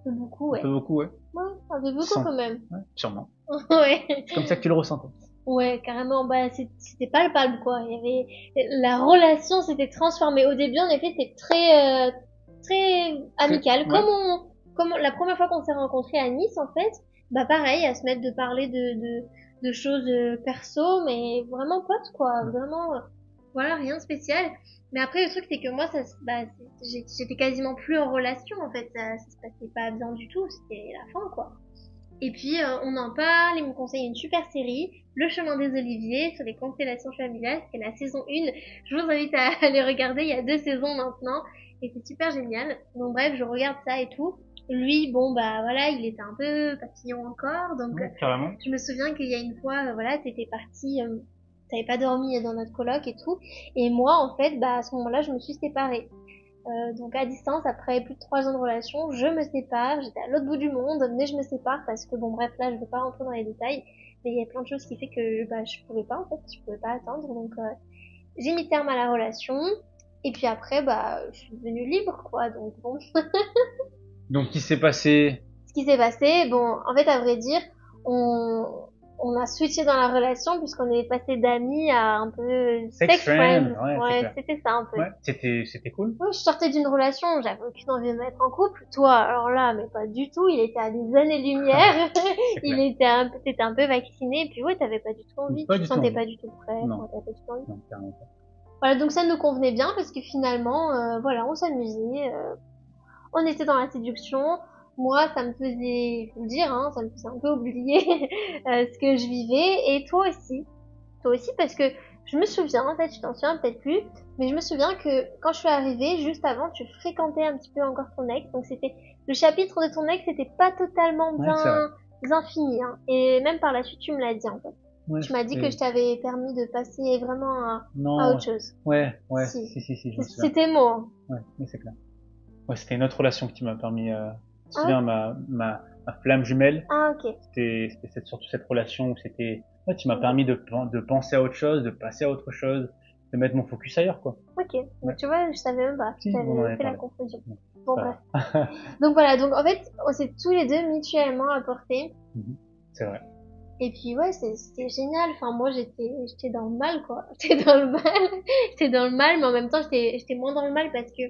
Un peu beaucoup, Un ouais. peu beaucoup, ouais. Ouais, un peu beaucoup Sans- quand même. Ouais, sûrement. Ouais. C'est comme ça que tu le ressentais. Ouais, carrément, bah, c'était palpable, quoi. Il y avait, la relation s'était transformée. Au début, en effet, c'était très amical. Ouais. Comme la première fois qu'on s'est rencontrés à Nice, en fait, bah, pareil, à se mettre de parler de choses perso, mais vraiment potes, quoi. Vraiment, voilà, rien de spécial. Mais après, le truc, c'est que moi, bah, j'étais quasiment plus en relation, en fait. Ça se passait pas bien du tout. C'était la fin, quoi. Et puis on en parle, il me conseille une super série, Le chemin des oliviers, sur les constellations familiales, c'est la saison 1. Je vous invite à aller regarder, il y a 2 saisons maintenant, et c'est super génial. Donc bref, je regarde ça et tout. Lui, bon bah voilà, il était un peu papillon encore, donc Ouais, carrément. je me souviens qu'il y a une fois, voilà, t'étais parti, t'avais pas dormi dans notre coloc et tout, et moi en fait, bah à ce moment-là, je me suis séparée. Donc à distance, après plus de 3 ans de relation, je me sépare. J'étais à l'autre bout du monde, mais je me sépare parce que bon bref là, je vais pas rentrer dans les détails, mais il y a plein de choses qui fait que bah je pouvais pas en fait, je pouvais pas attendre. Donc j'ai mis terme à la relation. Et puis après bah je suis devenue libre quoi. Donc bon, Donc, il s'est passé ce qui s'est passé, bon en fait à vrai dire, on on a switché dans la relation puisqu'on est passé d'amis à un peu sex friends. ouais, c'est Ouais, clair. c'était ça un peu. Ouais, c'était cool. Ouais, je sortais d'une relation, j'avais aucune envie de me mettre en couple. Toi, alors là, mais pas du tout. Il était à des années-lumière. C'est clair. T'étais un peu vacciné. Et puis ouais, t'avais pas du tout envie. Pas Tu te du tout sentais envie. pas du tout prêt. Non. Ouais, t'avais pas du tout envie. Non, clairement pas. Voilà, donc ça nous convenait bien parce que finalement, voilà, on s'amusait. On était dans la séduction. Moi, ça me faisait, faut le dire, hein, ça me faisait un peu oublier ce que je vivais. Et toi aussi. Toi aussi, parce que je me souviens, en fait, je t'en souviens peut-être plus, mais je me souviens que quand je suis arrivée, juste avant, tu fréquentais un petit peu encore ton ex. Donc c'était, le chapitre de ton ex n'était pas totalement Ouais, c'est vrai. bien fini, hein. Et même par la suite, tu me l'as dit, en fait. Ouais, Tu m'as dit que je t'avais permis de passer vraiment à Non, autre chose. ouais, Si. si, je me souviens. C'était mots, hein. Ouais, mais c'est clair. Ouais, c'était une autre relation qui m'a permis, tu te Ah, souviens, ma flamme jumelle, ah, ok. surtout cette relation où ouais, tu m'as permis de penser à autre chose, de passer à autre chose. mettre mon focus ailleurs, quoi. Ok, donc Ouais. tu vois, je savais même pas. Si, on en J'avais avait fait la parlé. confusion. Ouais. Bon, Voilà. bref. Donc voilà, donc en fait, on s'est tous les deux mutuellement apportés. C'est vrai. Et puis ouais, c'était génial. Enfin, moi, j'étais dans le mal, quoi. J'étais dans le mal. J'étais dans le mal, mais en même temps, j'étais moins dans le mal parce que,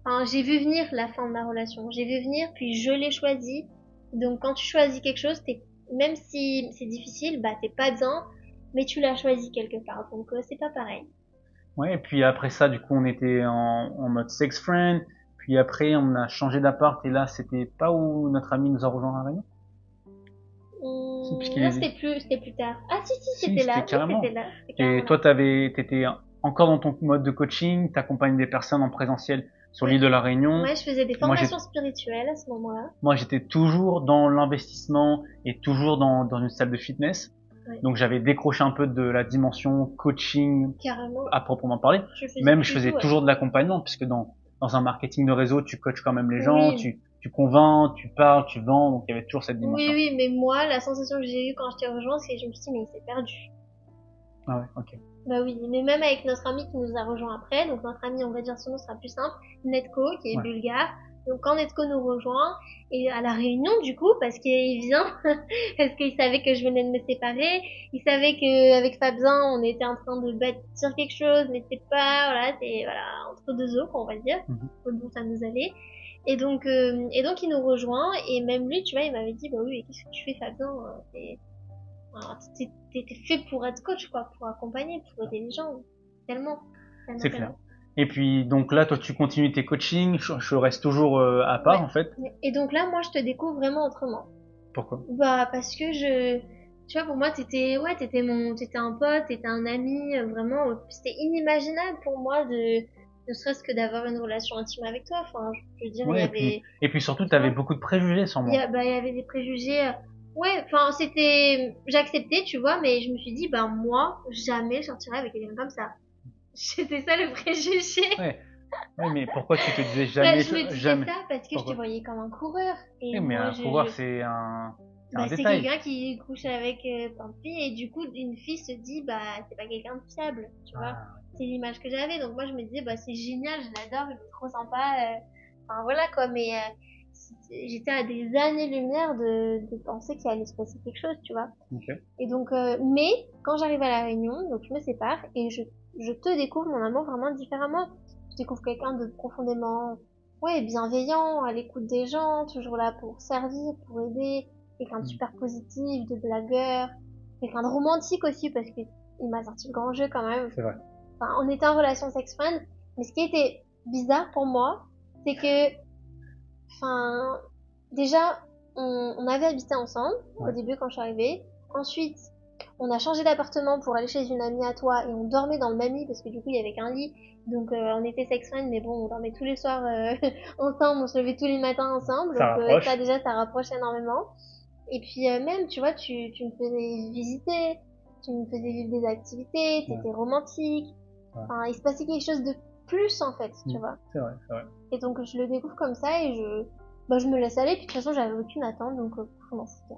enfin, j'ai vu venir la fin de ma relation. J'ai vu venir, puis je l'ai choisi. Donc, quand tu choisis quelque chose, même si c'est difficile, bah, t'es pas bien, mais tu l'as choisi quelque part. Donc, c'est pas pareil. Ouais, et puis après ça, du coup, on était en mode sex friend. Puis après, on a changé d'appart. Et là, c'était pas où notre ami nous a rejoint à Réunion? Si, puisqu'il Non, est... c'était plus tard. Ah, si, Si, c'était c'était là. Oui, c'était carrément. là. C'était Et carrément là. toi, t'étais encore dans ton mode de coaching. T'accompagnes des personnes en présentiel sur Ouais. l'île de la Réunion. Ouais, je faisais des Moi, formations spirituelles à ce moment-là. j'étais toujours dans l'investissement et toujours dans une salle de fitness. Ouais. Donc, j'avais décroché un peu de la dimension coaching Carrément. à proprement parler. Je faisais Même, je plus du faisais tout, ouais. toujours de l'accompagnement, puisque dans un marketing de réseau, tu coaches quand même les gens, Oui. tu convaincs, tu parles, tu vends, donc il y avait toujours cette Oui, dimension. oui, mais moi, la sensation que j'ai eue quand je t'ai rejoint, c'est que je me suis dit, mais il s'est perdu. Ah ouais, ok. Bah oui, mais même avec notre ami qui nous a rejoint après, donc notre ami, on va dire son nom sera plus simple, Netco, qui est Ouais. bulgare. Donc quand Netco nous rejoint, et à la réunion du coup, parce qu'il vient, parce qu'il savait que je venais de me séparer, il savait qu'avec Fabien, on était en train de bâtir quelque chose, mais c'est pas, voilà, c'est, voilà, entre deux eaux, quoi, on va dire. Mhm. Bon, ça nous allait. Et donc il nous rejoint, et même lui, tu vois, il m'avait dit, bah oui, mais qu'est-ce que tu fais, Fabien? Alors, t'étais fait pour être coach, quoi, pour accompagner, pour aider les gens. Tellement, tellement, C'est clair. tellement. Et puis, donc là, toi, tu continues tes coachings, je reste toujours à part, Ouais. en fait. Et donc là, moi, je te découvre vraiment autrement. Pourquoi? Bah, parce que tu vois, pour moi, t'étais un pote, t'étais un ami, vraiment, c'était inimaginable pour moi ne serait-ce que d'avoir une relation intime avec toi. Enfin, je veux dire, il y Ouais, avait, et puis surtout, tu t'avais vois, beaucoup de préjugés sur moi. il y avait des préjugés. Ouais, enfin, j'acceptais, tu vois, mais je me suis dit, bah, moi, jamais je sortirais avec quelqu'un comme ça. C'était ça le préjugé. Ouais, ouais, mais pourquoi tu te disais Bah, jamais, je me disais jamais? ça parce que je te Pourquoi? voyais comme un coureur. Et Eh, mais moi, un coureur, c'est un bah, c'est détail. quelqu'un qui couche avec plein de filles. Et du coup, une fille se dit, bah, c'est pas quelqu'un de fiable, tu vois. Ah, C'est l'image que j'avais. Donc moi, je me disais, bah, c'est génial, je l'adore, il est trop sympa. Enfin, voilà, quoi. Mais j'étais à des années-lumière de penser qu'il allait se passer quelque chose, tu vois. ok. Et donc, mais quand j'arrive à la Réunion, donc je me sépare et je te découvre mon amour vraiment différemment. Je découvre quelqu'un de profondément, ouais, bienveillant, à l'écoute des gens, toujours là pour servir, pour aider, quelqu'un de Mm. super positif, de blagueur, quelqu'un de romantique aussi parce que il m'a sorti le grand jeu quand même. C'est vrai. Enfin, on était en relation sex-friend, mais ce qui était bizarre pour moi, c'est que, enfin, déjà, on avait habité ensemble Ouais. au début quand je suis arrivée. Ensuite, on a changé d'appartement pour aller chez une amie à toi et on dormait dans le même lit parce que du coup il y avait qu'un lit. Donc on était sex friends mais bon on dormait tous les soirs ensemble, on se levait tous les matins ensemble. Ça Donc rapproche. ça déjà ça rapproche énormément. Et puis même tu vois tu me faisais visiter, tu me faisais vivre des activités, Ouais. t'étais romantique. Ouais. Enfin il se passait quelque chose de plus en fait, tu vois. C'est vrai, c'est vrai. Et donc je le découvre comme ça et je me laisse aller. Puis de toute façon j'avais aucune attente donc je m'en foutais.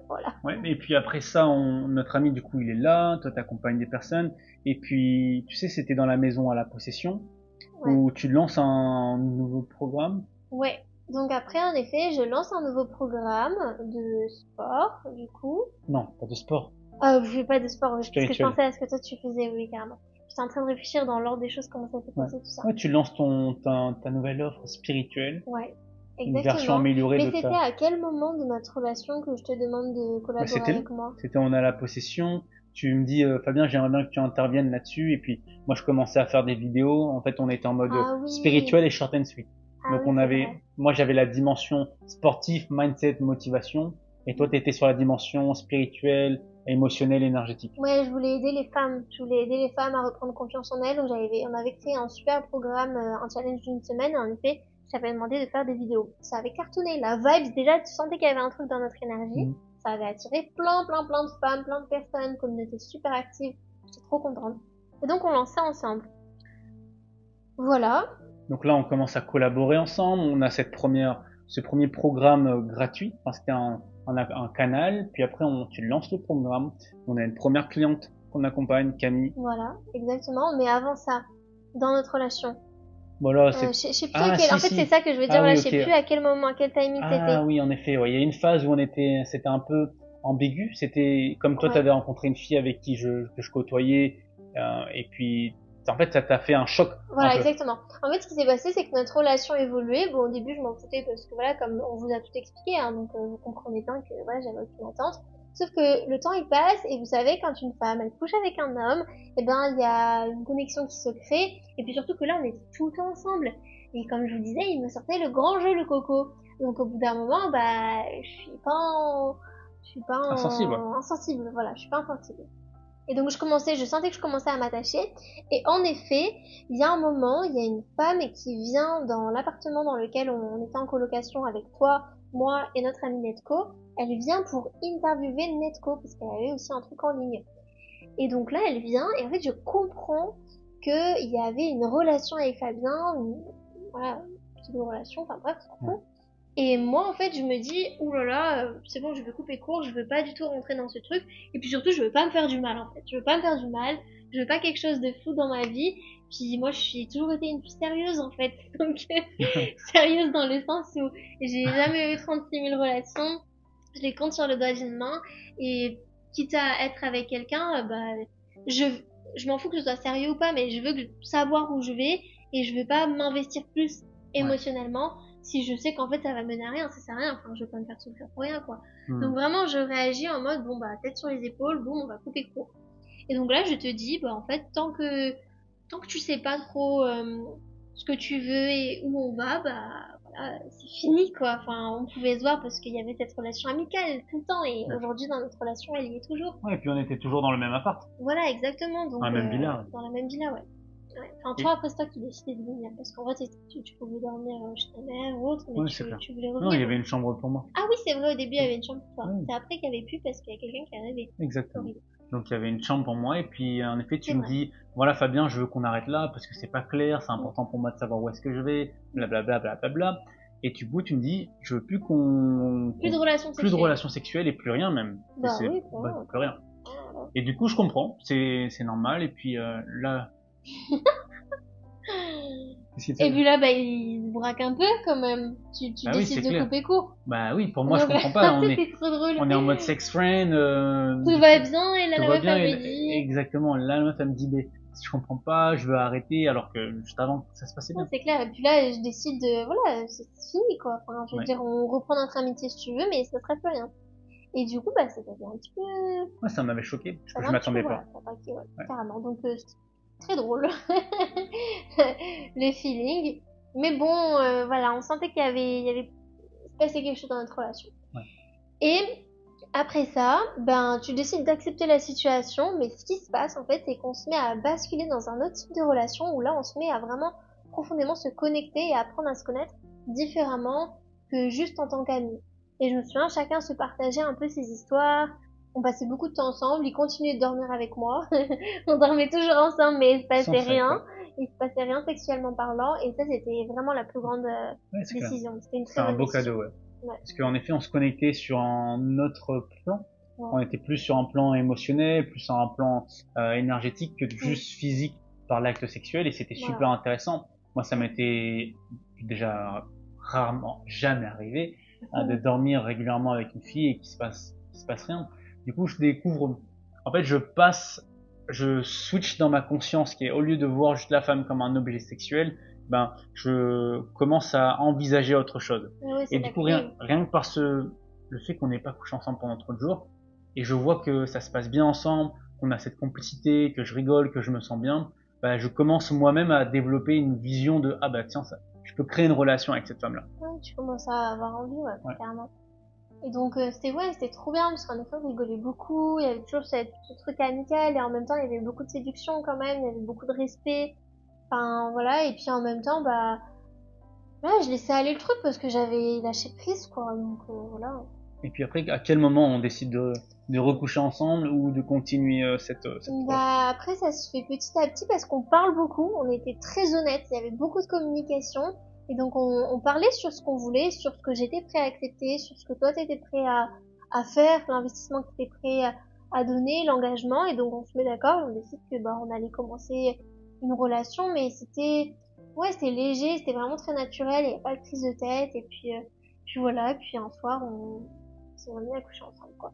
Voilà. Ouais, et puis après ça, notre ami, du coup, il est là, toi, t'accompagnes des personnes, et puis, tu sais, c'était dans la maison à la possession, Ouais. où tu lances un nouveau programme. Ouais. Donc après, en effet, je lance un nouveau programme de sport, du coup. Non, pas de sport, Je fais pas de sport, parce que je spirituel. pensais à ce que toi tu faisais, oui, carrément. J'étais en train de réfléchir dans l'ordre des choses, comment ça s'est Ouais. passé, tout ça. Ouais, tu lances ta nouvelle offre spirituelle, Ouais, une version exactement. améliorée Mais de c'était ta... à quel moment de notre relation que je te demande de Bah, collaborer c'était là. avec moi? C'était on a la possession. Tu me dis, Fabien, j'aimerais bien que tu interviennes là-dessus. Et puis, moi, je commençais à faire des vidéos. En fait, on était en mode Ah oui, spirituel et short and sweet. ah Donc, oui, c'est vrai. moi, j'avais la dimension sportif, mindset, motivation. Et toi, t'étais sur la dimension spirituelle, émotionnelle, énergétique. Ouais, je voulais aider les femmes. Je voulais aider les femmes à reprendre confiance en elles. Donc on avait créé un super programme, un challenge d'une semaine. Et en effet, je t'avais demandé de faire des vidéos. Ça avait cartonné. La vibes, déjà, tu sentais qu'il y avait un truc dans notre énergie. Mhm. Ça avait attiré plein de femmes, plein de personnes, communauté super active. J'étais trop contente. Et donc on lance ça ensemble. Voilà. Donc là, on commence à collaborer ensemble. On a ce premier programme gratuit. Enfin, c'était un canal. Puis après, tu lances le programme. On a une première cliente qu'on accompagne, Camille. Voilà, exactement. Mais avant ça, dans notre relation, Voilà, je sais plus à quel... si, En fait, c'est si. ça que je veux dire, Ah voilà, oui, je sais ok. plus à quel moment, à quel timing c'était. Ah oui, en effet, ouais. Il y a une phase où c'était un peu ambigu. C'était comme toi, tu Ouais. avais rencontré une fille avec qui que je côtoyais, et puis en fait, ça t'a fait un choc un Voilà, peu. exactement. En fait, ce qui s'est passé, c'est que notre relation évoluait. Bon, au début, je m'en foutais parce que voilà, comme on vous a tout expliqué, hein, donc vous comprenez bien que voilà, j'avais aucune attente. Sauf que le temps il passe et vous savez, quand une femme elle couche avec un homme, eh ben il y a une connexion qui se crée. Et puis surtout que là, on était tout le temps ensemble. Et comme je vous disais, il me sortait le grand jeu le coco. Donc au bout d'un moment, bah, je suis pas Insensible, ouais. insensible. Voilà, je suis pas insensible. Et donc je sentais que je commençais à m'attacher. Et en effet, il y a un moment, il y a une femme qui vient dans l'appartement dans lequel on était en colocation avec toi, moi et notre amie Netco. Elle vient pour interviewer Netco parce qu'elle avait aussi un truc en ligne. Et donc là, elle vient et en fait, je comprends qu'il y avait une relation avec Fabien, voilà, une petite relation, enfin bref, on s'en fout. Et moi, en fait, je me dis, ouh là là, c'est bon, je vais couper court, je veux pas du tout rentrer dans ce truc. Et puis surtout, je veux pas me faire du mal, en fait. Je veux pas me faire du mal, je veux pas quelque chose de fou dans ma vie. Puis moi, je suis toujours été une fille sérieuse, en fait. Donc, sérieuse dans le sens où j'ai jamais eu 36 000 relations. Je les compte sur le doigt d'une main. Et quitte à être avec quelqu'un, bah, je, je m'en fous que ce soit sérieux ou pas, mais je veux savoir où je vais et je veux pas m'investir plus émotionnellement si je sais qu'en fait ça va mener à rien, ça sert à rien, enfin je vais pas me faire souffrir pour rien quoi. Donc vraiment je réagis en mode bon bah tête sur les épaules, boum on va couper court. Et donc là je te dis bah en fait tant que tu sais pas trop ce que tu veux et où on va, bah voilà, c'est fini quoi. Enfin on pouvait se voir parce qu'il y avait cette relation amicale tout le temps et aujourd'hui dans notre relation elle y est toujours. Ouais, et puis on était toujours dans le même appart. Voilà exactement donc Dans la même villa. dans la même villa ouais. Ouais. Enfin, Et... toi, après, c'est toi qui décidais de venir. Parce qu'en vrai, tu pouvais dormir chez ta mère ou autre, mais Ouais, c'est clair. tu voulais Non, il y revenir. avait une chambre pour moi. Ah oui, c'est vrai, au début, il y avait une chambre pour toi. Ouais. C'est après qu'il n'y avait plus parce qu'il y a quelqu'un qui est arrivé. Exactement. Horrible. Donc il y avait une chambre pour moi et puis en effet tu C'est me vrai. dis voilà Fabien je veux qu'on arrête là parce que c'est pas clair, c'est important pour moi de savoir où est-ce que je vais, blablabla blablabla. Et tu me dis je veux plus Plus de relations plus de sexuelles. relations sexuelles et plus rien même. Bah oui, Bah, plus rien. voilà. Et du coup je comprends, c'est normal et puis là Et puis là, bah, il se braque un peu quand même. Tu bah oui, décides c'est de clair. couper court. Bah oui, pour moi je Donc, comprends pas, c'était trop drôle. on est en mode sex friend, Tout va bien, et là, tout la va meuf, bien elle et me dit. exactement, là la meuf elle me dit mais je comprends pas, je veux arrêter alors que juste avant ça se passait Non, bien. c'est clair. Et puis là, je décide de, voilà, c'est fini, quoi. Enfin, je veux Ouais. dire, on reprend notre amitié si tu veux, mais ça serait plus rien. Et du coup, bah, c'était un petit peu, Ouais, ça m'avait choqué, parce que je un petit peu, m'attendais voilà, pas. ça a paqué, ouais, Ouais. carrément. Donc, c'était très drôle. Le feeling. Mais bon, voilà, on sentait il y avait passé quelque chose dans notre relation. Ouais. Et après ça, ben, tu décides d'accepter la situation, mais ce qui se passe, en fait, c'est qu'on se met à basculer dans un autre type de relation où là, on se met à vraiment profondément se connecter et apprendre à se connaître différemment que juste en tant qu'amis. Et je me souviens, chacun se partageait un peu ses histoires. On passait beaucoup de temps ensemble. Il continuait de dormir avec moi. On dormait toujours ensemble, mais il se passait rien. Il se passait rien sexuellement parlant. Et ça, c'était vraiment la plus grande Ouais, décision. C'était une c'est très un bonne beau décision. cadeau, ouais. Ouais. Parce qu'en effet, on se connectait sur un autre plan. Ouais. On était plus sur un plan émotionnel, plus sur un plan énergétique que juste physique par l'acte sexuel, et c'était super intéressant. Moi, ça m'était déjà rarement, jamais arrivé de dormir régulièrement avec une fille et qu'il se passe rien. Du coup, je découvre, en fait, je switch dans ma conscience qui est, au lieu de voir juste la femme comme un objet sexuel, ben, je commence à envisager autre chose. Ouais, et du coup, rien que par le fait qu'on n'ait pas couché ensemble pendant 30 jours, et je vois que ça se passe bien ensemble, qu'on a cette complicité, que je rigole, que je me sens bien, bah, je commence moi-même à développer une vision de ah bah tiens, ça, je peux créer une relation avec cette femme-là. Ouais, tu commences à avoir envie, ouais, carrément. Et donc c'était trop bien parce qu'en effet on rigolait beaucoup, il y avait toujours ce truc amical et en même temps il y avait beaucoup de séduction quand même, il y avait beaucoup de respect. Enfin voilà, et puis en même temps bah là je laissais aller le truc parce que j'avais lâché prise quoi, donc voilà. Et puis après, à quel moment on décide de recoucher ensemble ou de continuer cette Bah après ça se fait petit à petit parce qu'on parle beaucoup, on était très honnêtes, il y avait beaucoup de communication et donc on parlait sur ce qu'on voulait, sur ce que j'étais prêt à accepter, sur ce que toi t'étais prêt à faire, l'investissement que t'étais prêt à donner, l'engagement, et donc on se met d'accord, on décide que on allait commencer une relation, mais c'était léger, c'était vraiment très naturel, il n'y avait pas de prise de tête, et puis voilà, et puis un soir on s'est remis à coucher ensemble, quoi.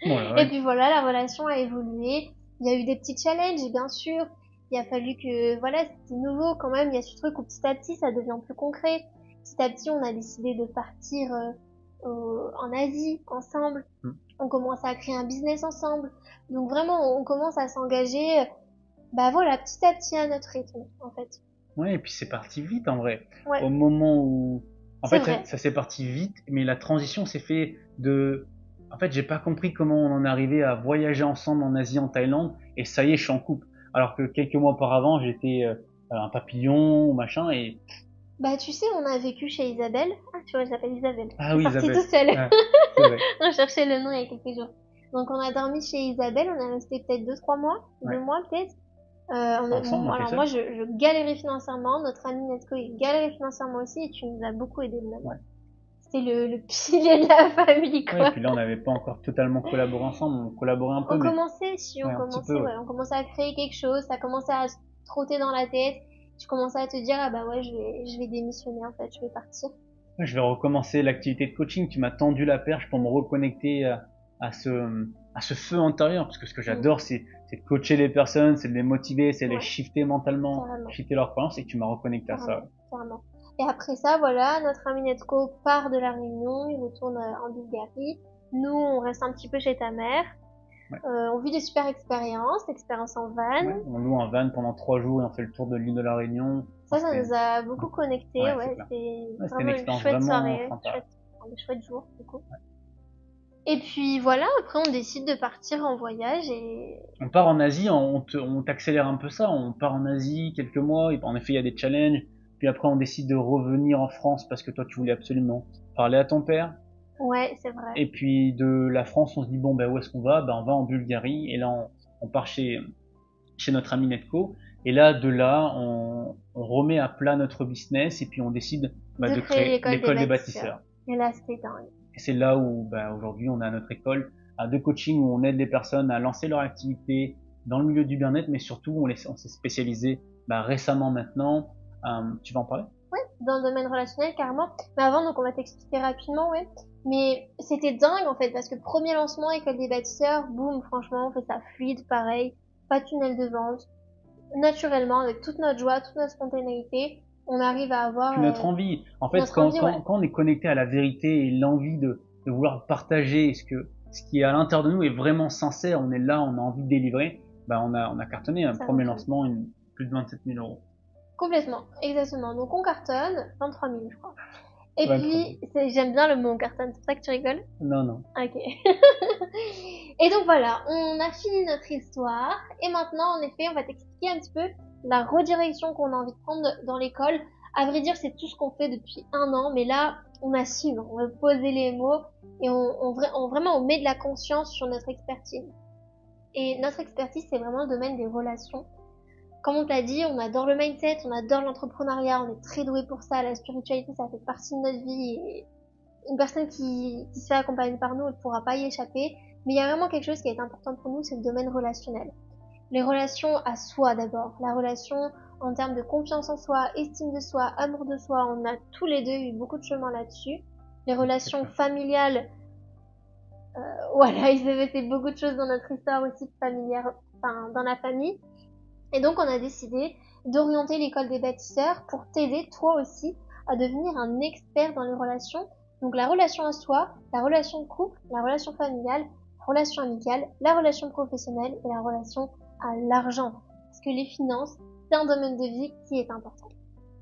Voilà, Et ouais. puis voilà, la relation a évolué, il y a eu des petits challenges, bien sûr, il a fallu que, voilà, c'était nouveau quand même, il y a ce truc où petit à petit ça devient plus concret. Petit à petit, on a décidé de partir en Asie ensemble. Mm. On commence à créer un business ensemble. Donc vraiment, on commence à s'engager, voilà, petit à petit à notre rythme, en fait. Ouais, et puis c'est parti vite en vrai. Ouais, Au moment où, en c'est fait, vrai. ça s'est parti vite, mais la transition s'est fait de, en fait, j'ai pas compris comment on en est arrivé à voyager ensemble en Asie, en Thaïlande, et ça y est, je suis en couple. Alors que quelques mois auparavant, j'étais un papillon, machin, et Bah tu sais, on a vécu chez Isabelle. Ah, tu vois, elle s'appelle Isabelle. ah C'est oui, sorti tout Isabelle. seul. Ouais, c'est vrai. On cherchait le nom il y a quelques jours. Donc on a dormi chez Isabelle, on est resté peut-être 2-3 mois, Ouais. 2 mois peut-être. Ensemble, moi, t'es Alors seul. moi je galérais financièrement, notre ami Netco il galérait financièrement aussi et tu nous as beaucoup aidé même. Ouais. C'était le pilier de la famille Ouais, et quoi. puis là, on n'avait pas encore totalement collaboré ensemble, on collaborait un peu, On mais commençait, si ouais, on un petit peu, commençait, ouais. ouais, on commençait à créer quelque chose, ça commençait à se trotter dans la tête. Tu commençais à te dire ah bah ouais je vais démissionner en fait, je vais partir. Ouais, je vais recommencer l'activité de coaching. Tu m'as tendu la perche pour me reconnecter à ce feu intérieur, parce que ce que Mm, j'adore, c'est de coacher les personnes, c'est de les motiver, c'est de les ouais, shifter mentalement, carrément. shifter leurs croyances, et tu m'as reconnecté à ça. Carrément, carrément. Et après ça, voilà, notre ami Netco part de la Réunion, il retourne en Bulgarie. Nous, on reste un petit peu chez ta mère. Ouais. On vit des super expériences en van. Ouais. On loue un van pendant 3 jours et on fait le tour de l'île de la Réunion. Enfin, Ça nous a beaucoup connectés, ouais, c'est ouais. clair. C'est Ouais, c'était une vraiment une expérience chouette vraiment soirée, sympa. des chouettes jours, du coup. Et puis voilà, après on décide de partir en voyage et On part en Asie, on t'accélère un peu ça. On part en Asie quelques mois, et en effet, il y a des challenges. Puis après, on décide de revenir en France parce que toi, tu voulais absolument parler à ton père. ouais, c'est vrai. Et puis de la France, on se dit bon ben où est-ce qu'on va? Ben on va en Bulgarie et là on part chez notre ami Netco. Et là de là on remet à plat notre business et puis on décide De de créer créer l'école des l'école des bâtisseurs. bâtisseurs. Et là, c'était dingue. Et c'est là où aujourd'hui on a notre école de coaching où on aide les personnes à lancer leur activité dans le milieu du bien-être, mais surtout on s'est spécialisé récemment maintenant. Tu vas en parler? Ouais, dans le domaine relationnel, carrément. Mais avant, donc, on va t'expliquer rapidement, ouais. Mais c'était dingue, en fait, parce que premier lancement, école des bâtisseurs, boum, franchement, on fait ça fluide, pareil. Pas de tunnel de vente. Naturellement, avec toute notre joie, toute notre spontanéité, on arrive à avoir Puis notre envie. En fait, notre envie, ouais. quand on est connecté à la vérité et l'envie de vouloir partager ce qui est à l'intérieur de nous est vraiment sincère, on est là, on a envie de délivrer, on a cartonné un Ça premier fonctionne. lancement, plus de 27 000 euros. Complètement, exactement. Donc, on cartonne, 23 000, je crois. Et 23 000. puis, j'aime bien le mot on cartonne, c'est pour ça que tu rigoles? Non, non. Ok. Et donc voilà, on a fini notre histoire et maintenant en effet on va t'expliquer un petit peu la redirection qu'on a envie de prendre dans l'école. À vrai dire c'est tout ce qu'on fait depuis 1 an, mais là on assume, on veut poser les mots et vraiment on met de la conscience sur notre expertise. Et notre expertise c'est vraiment le domaine des relations. Comme on t'a dit, on adore le mindset, on adore l'entrepreneuriat, on est très doué pour ça, la spiritualité ça fait partie de notre vie et une personne qui se fait accompagner par nous ne pourra pas y échapper. Mais il y a vraiment quelque chose qui est important pour nous, c'est le domaine relationnel. Les relations à soi d'abord. La relation en termes de confiance en soi, estime de soi, amour de soi. On a tous les deux eu beaucoup de chemin là-dessus. Les relations familiales, voilà, il s'est passé beaucoup de choses dans notre histoire aussi familière, enfin dans la famille. Et donc on a décidé d'orienter l'école des bâtisseurs pour t'aider toi aussi à devenir un expert dans les relations. Donc la relation à soi, la relation de couple, la relation familiale, la relation amicale, la relation professionnelle et la relation à l'argent. Parce que les finances, c'est un domaine de vie qui est important.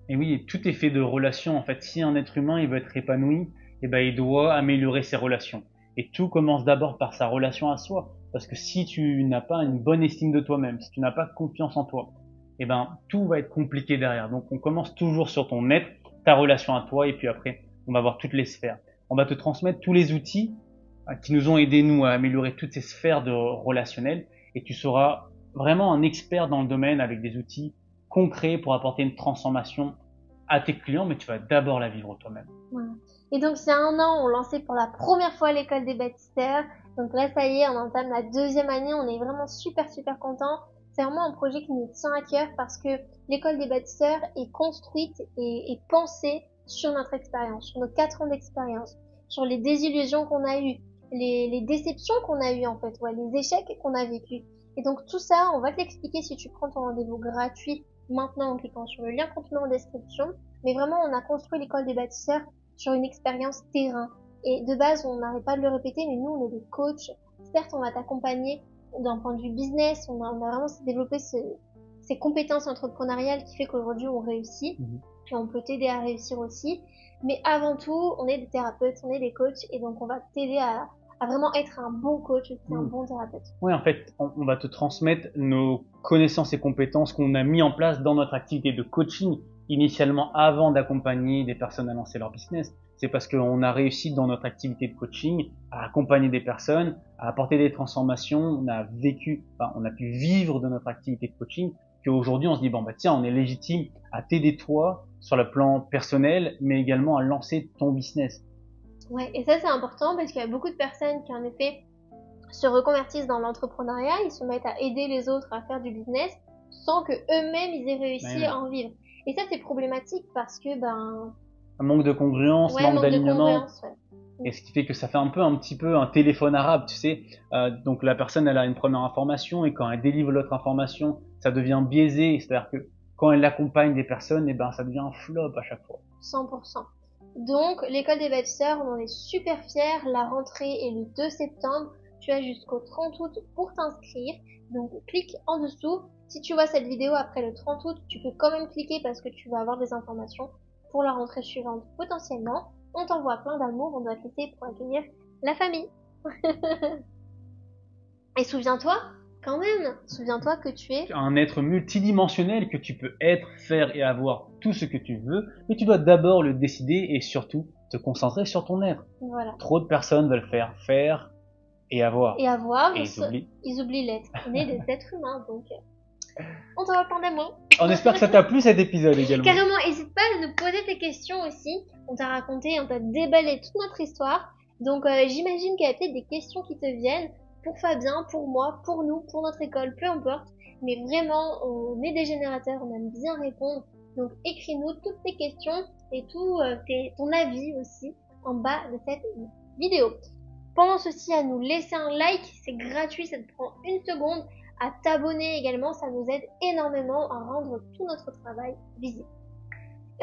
Et oui, tout est fait de relations. En fait, si un être humain il veut être épanoui, il doit améliorer ses relations. Et tout commence d'abord par sa relation à soi. Parce que si tu n'as pas une bonne estime de toi-même, si tu n'as pas confiance en toi, tout va être compliqué derrière. Donc, on commence toujours sur ton être, ta relation à toi, et puis après, on va voir toutes les sphères. On va te transmettre tous les outils qui nous ont aidé, nous, à améliorer toutes ces sphères de relationnelles, et tu seras vraiment un expert dans le domaine avec des outils concrets pour apporter une transformation à tes clients, mais tu vas d'abord la vivre toi-même. Voilà. Et donc, il y a 1 an, on lançait pour la première fois l'école des bâtisseurs. Donc là, ça y est, on entame la 2e année, on est vraiment super contents. C'est vraiment un projet qui nous tient à cœur parce que l'école des bâtisseurs est construite et pensée sur notre expérience, sur nos 4 ans d'expérience, sur les désillusions qu'on a eues, les déceptions qu'on a eues en fait, ouais, les échecs qu'on a vécus. Et donc tout ça, on va te l'expliquer si tu prends ton rendez-vous gratuit maintenant en cliquant sur le lien contenu en description. Mais vraiment, on a construit l'école des bâtisseurs sur une expérience terrain. Et de base, on n'arrête pas de le répéter, mais nous, on est des coachs. Certes, on va t'accompagner d'un point de vue business, on a vraiment développé ces compétences entrepreneuriales qui fait qu'aujourd'hui, on réussit. Et on peut t'aider à réussir aussi. Mais avant tout, on est des thérapeutes, on est des coachs, et donc on va t'aider à vraiment être un bon coach, un bon thérapeute. Oui, en fait, on va te transmettre nos connaissances et compétences qu'on a mis en place dans notre activité de coaching, initialement avant d'accompagner des personnes à lancer leur business. C'est parce qu'on a réussi dans notre activité de coaching à accompagner des personnes, à apporter des transformations, on a pu vivre de notre activité de coaching, qu'aujourd'hui on se dit, tiens, on est légitime à t'aider toi sur le plan personnel, mais également à lancer ton business. Ouais, et ça c'est important parce qu'il y a beaucoup de personnes qui en effet se reconvertissent dans l'entrepreneuriat, ils se mettent à aider les autres à faire du business sans que eux-mêmes ils aient réussi à en vivre. Et ça c'est problématique parce que un manque de congruence, manque d'alignement. Ouais. Et ce qui fait que ça fait un petit peu un téléphone arabe, tu sais. Donc la personne, elle a une première information et quand elle délivre l'autre information, ça devient biaisé. C'est-à-dire que quand elle accompagne des personnes, ça devient un flop à chaque fois. 100%. Donc l'école des bâtisseurs, on en est super fiers. La rentrée est le 2 septembre. Tu as jusqu'au 30 août pour t'inscrire. Donc clique en dessous. Si tu vois cette vidéo après le 30 août, tu peux quand même cliquer parce que tu vas avoir des informations pour la rentrée suivante potentiellement. On t'envoie plein d'amour, on doit te laisser pour accueillir la famille. Et souviens-toi que tu es un être multidimensionnel, que tu peux être, faire et avoir tout ce que tu veux, mais tu dois d'abord le décider et surtout te concentrer sur ton être. Voilà. Trop de personnes veulent faire et avoir. Et ils oublient l'être. On est des êtres humains, donc on t'envoie plein d'amour. On espère que ça t'a plu cet épisode également. Carrément, n'hésite pas à nous poser tes questions aussi. On t'a raconté, on t'a déballé toute notre histoire. Donc j'imagine qu'il y a peut-être des questions qui te viennent pour Fabien, pour moi, pour nous, pour notre école, peu importe. Mais vraiment, on est des générateurs, on aime bien répondre. Donc écris-nous toutes tes questions et ton avis aussi en bas de cette vidéo. Pense aussi à nous laisser un like, c'est gratuit, ça te prend 1 seconde. À t'abonner également, ça nous aide énormément à rendre tout notre travail visible.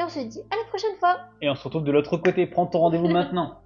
Et on se dit à la prochaine fois. Et on se retrouve de l'autre côté, prends ton rendez-vous maintenant.